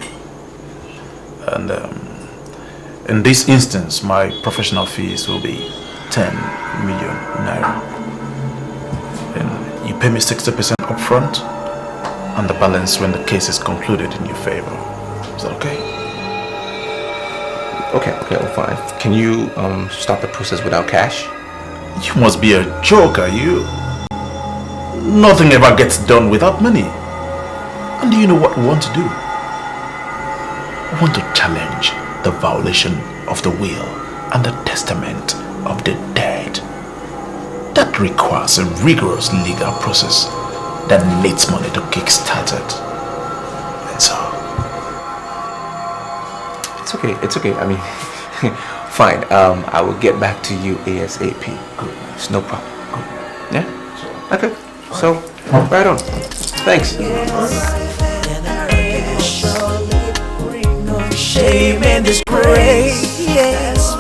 And in this instance, my professional fees will be 10 million naira. And you pay me 60% upfront, and the balance when the case is concluded in your favor. Is that okay? Okay, fine. Can you start the process without cash? You must be a joker, you. Nothing ever gets done without money. And do you know what we want to do? We want to challenge the violation of the will and the testament of the dead. That requires a rigorous legal process that needs money to kickstart it. And so... It's okay. I mean, fine. I will get back to you ASAP. Good. It's no problem. Good. Yeah? Okay. So, right on. Thanks. Shame and disgrace. Yes,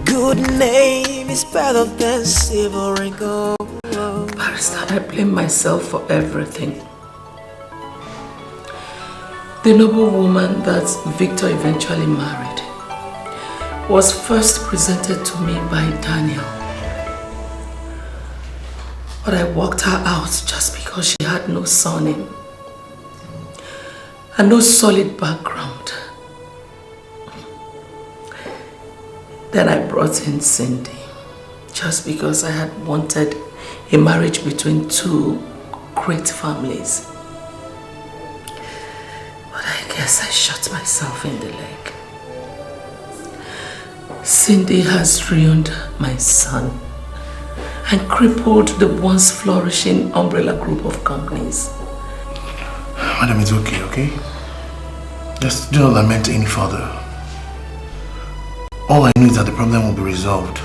good name is better than silver and gold. Barrister, I blame myself for everything. The noble woman that Victor eventually married was first presented to me by Daniel. But I walked her out just because she had no surname and no solid background. Then I brought in Cindy just because I had wanted a marriage between two great families. But I guess I shot myself in the leg. Cindy has ruined my son and crippled the once flourishing umbrella group of companies. Madam, it's okay? Just do not lament any further. All I know is that the problem will be resolved.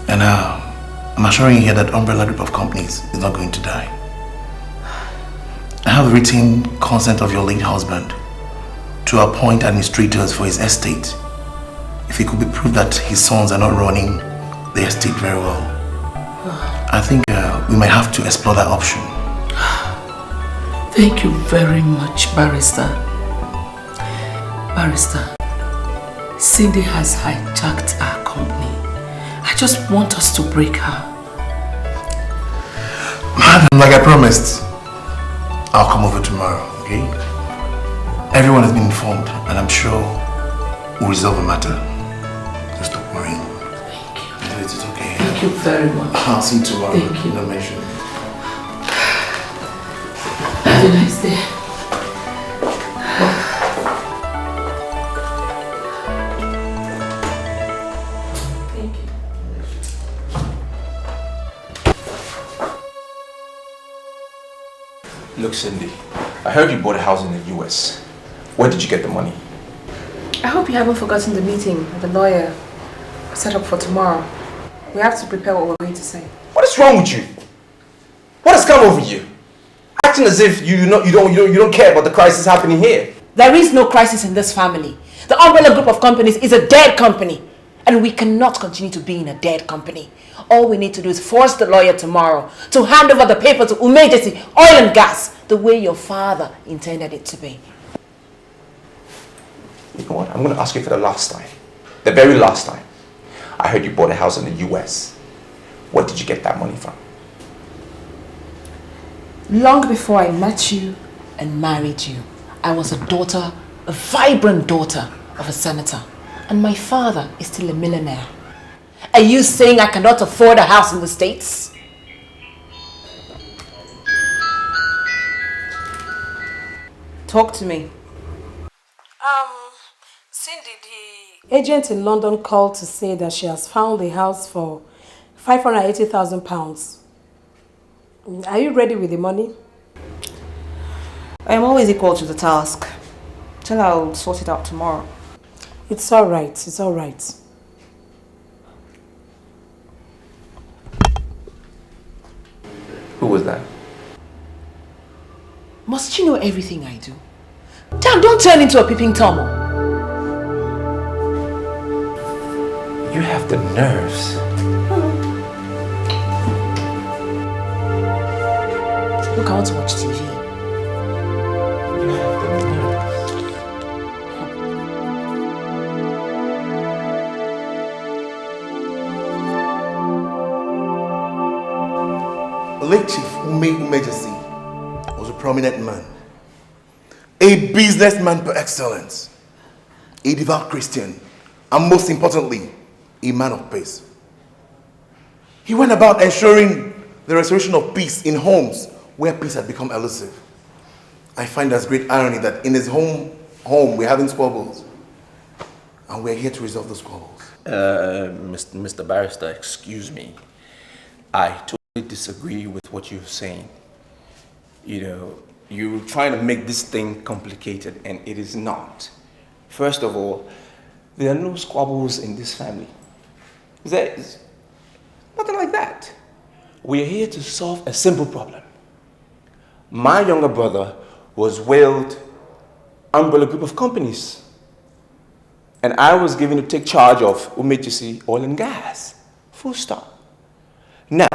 And I'm assuring you here that umbrella group of companies is not going to die. I have written consent of your late husband to appoint administrators for his estate if it could be proved that his sons are not running the estate very well. I think we might have to explore that option. Thank you very much, Barrister. Barrister, Cindy has hijacked our company. I just want us to break her. Madam, like I promised, I'll come over tomorrow, okay? Everyone has been informed and I'm sure we'll resolve the matter. Just stop worrying. Thank you. It's okay. Thank you very much. I'll see you tomorrow. Thank you. No mention. Have a nice day. Thank you. Look, Cindy, I heard you bought a house in the US. Where did you get the money? I hope you haven't forgotten the meeting with the lawyer set up for tomorrow. We have to prepare what we're going to say. What is wrong with you? What has come over you? Acting as if you don't care about the crisis happening here. There is no crisis in this family. The umbrella group of companies is a dead company. And we cannot continue to be in a dead company. All we need to do is force the lawyer tomorrow to hand over the paper to Umejesi, oil and gas, the way your father intended it to be. You know what? I'm going to ask you for the last time. The very last time. I heard you bought a house in the US. Where did you get that money from? Long before I met you and married you, I was a daughter, a vibrant daughter of a senator. And my father is still a millionaire. Are you saying I cannot afford a house in the States? Talk to me. Cindy, the agent in London called to say that she has found the house for £580,000. Are you ready with the money? I am always equal to the task. Tell her I'll sort it out tomorrow. It's alright, it's alright. Who was that? Must she know everything I do? Damn, don't turn into a peeping Tom. You have the nerves. Look, I want to watch TV. You have the nerves. Late Chief Umejesi was a prominent man, a businessman per excellence, a devout Christian, and most importantly, a man of peace. He went about ensuring the restoration of peace in homes where peace had become elusive. I find as great irony that in his home we're having squabbles, and we're here to resolve the squabbles. Mr. Barrister, excuse me. I totally disagree with what you're saying. You know, you're trying to make this thing complicated, and it is not. First of all, there are no squabbles in this family. There's nothing like that. We're here to solve a simple problem. My younger brother was willed umbrella group of companies, and I was given to take charge of Umejesi Oil and Gas. Full stop. Now,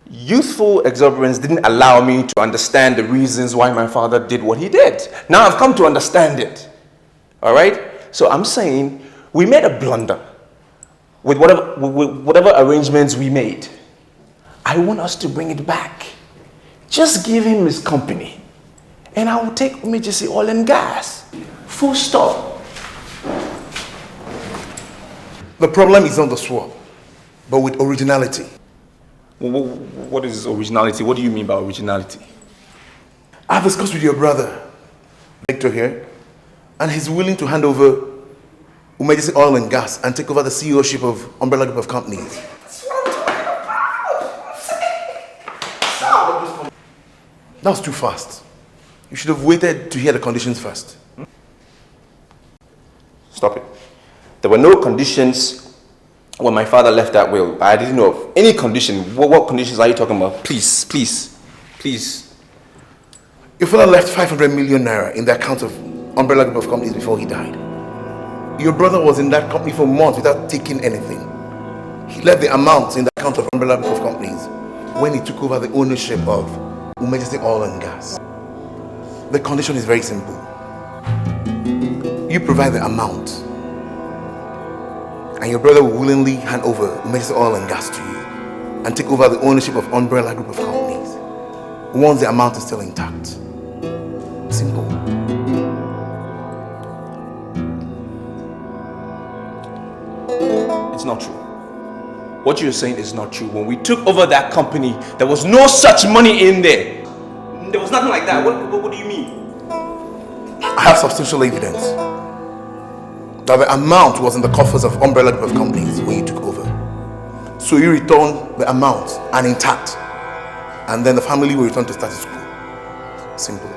youthful exuberance didn't allow me to understand the reasons why my father did what he did. Now I've come to understand it. All right? So I'm saying we made a blunder with whatever arrangements we made. I want us to bring it back. Just give him his company, and I will take Umejesi Oil and Gas. Full stop. The problem is not the swap, but with originality. What is originality? What do you mean by originality? I've discussed with your brother, Vicker here, and he's willing to hand over Umejesi Oil and Gas and take over the CEO-ship of Umbrella Group of Companies. That's what I'm talking about. That was too fast. You should have waited to hear the conditions first. Stop it. There were no conditions when my father left that will. I didn't know of any condition. What conditions are you talking about? Please, please, please. Your father left 500 million naira in the account of Umbrella Group of Companies before he died. Your brother was in that company for months without taking anything. He left the amount in the account of Umbrella Group of Companies when he took over the ownership of Umejesi Oil and Gas. The condition is very simple. You provide the amount, and your brother will willingly hand over Umejesi Oil and Gas to you and take over the ownership of Umbrella Group of Companies once the amount is still intact. Simple. It's not true. What you're saying is not true. When we took over that company, there was no such money in there. There was nothing like that. What do you mean? I have substantial evidence that the amount was in the coffers of Umbrella Group of Companies when you took over. So you return the amount and intact, and then the family will return to status quo. Simple.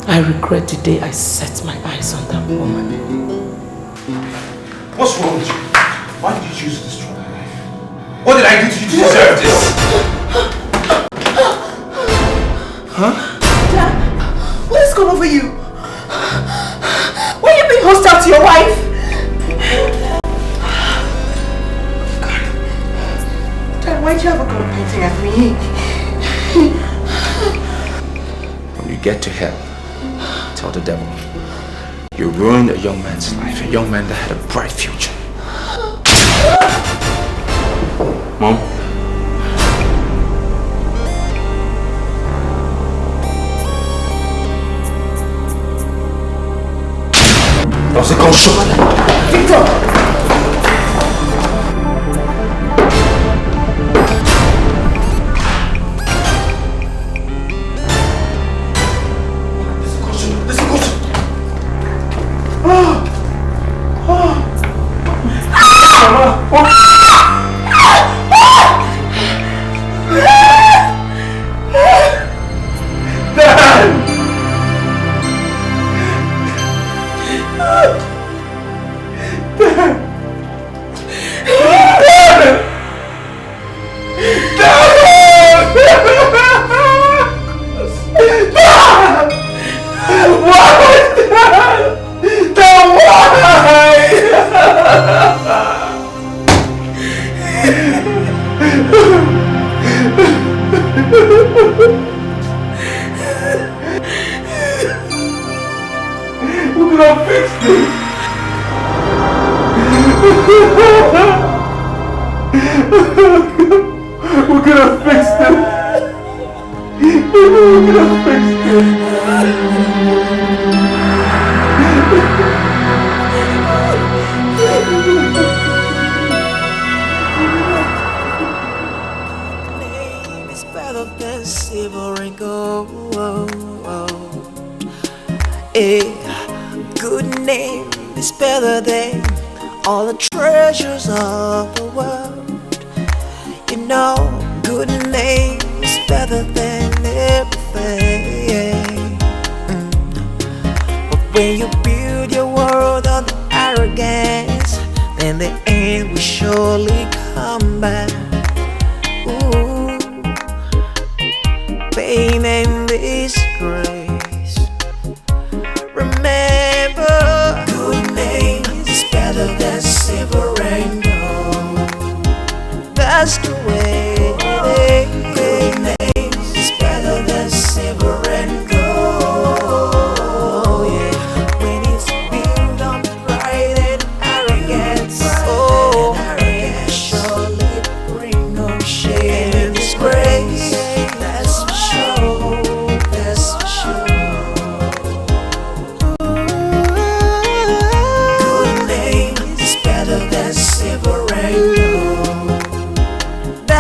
I regret the day I set my eyes on that woman. What's wrong with you? Why did you choose to destroy my life? What did I do to you to deserve this? Huh? Dad, what has gone over you? Why are you being hostile to your wife? Dad, why did you have a gun pointing at me? When you get to hell, tell the devil, you ruined a young man's life, a young man that had a bright future. Mom? That was a gunshot. Victor!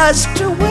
That's the way.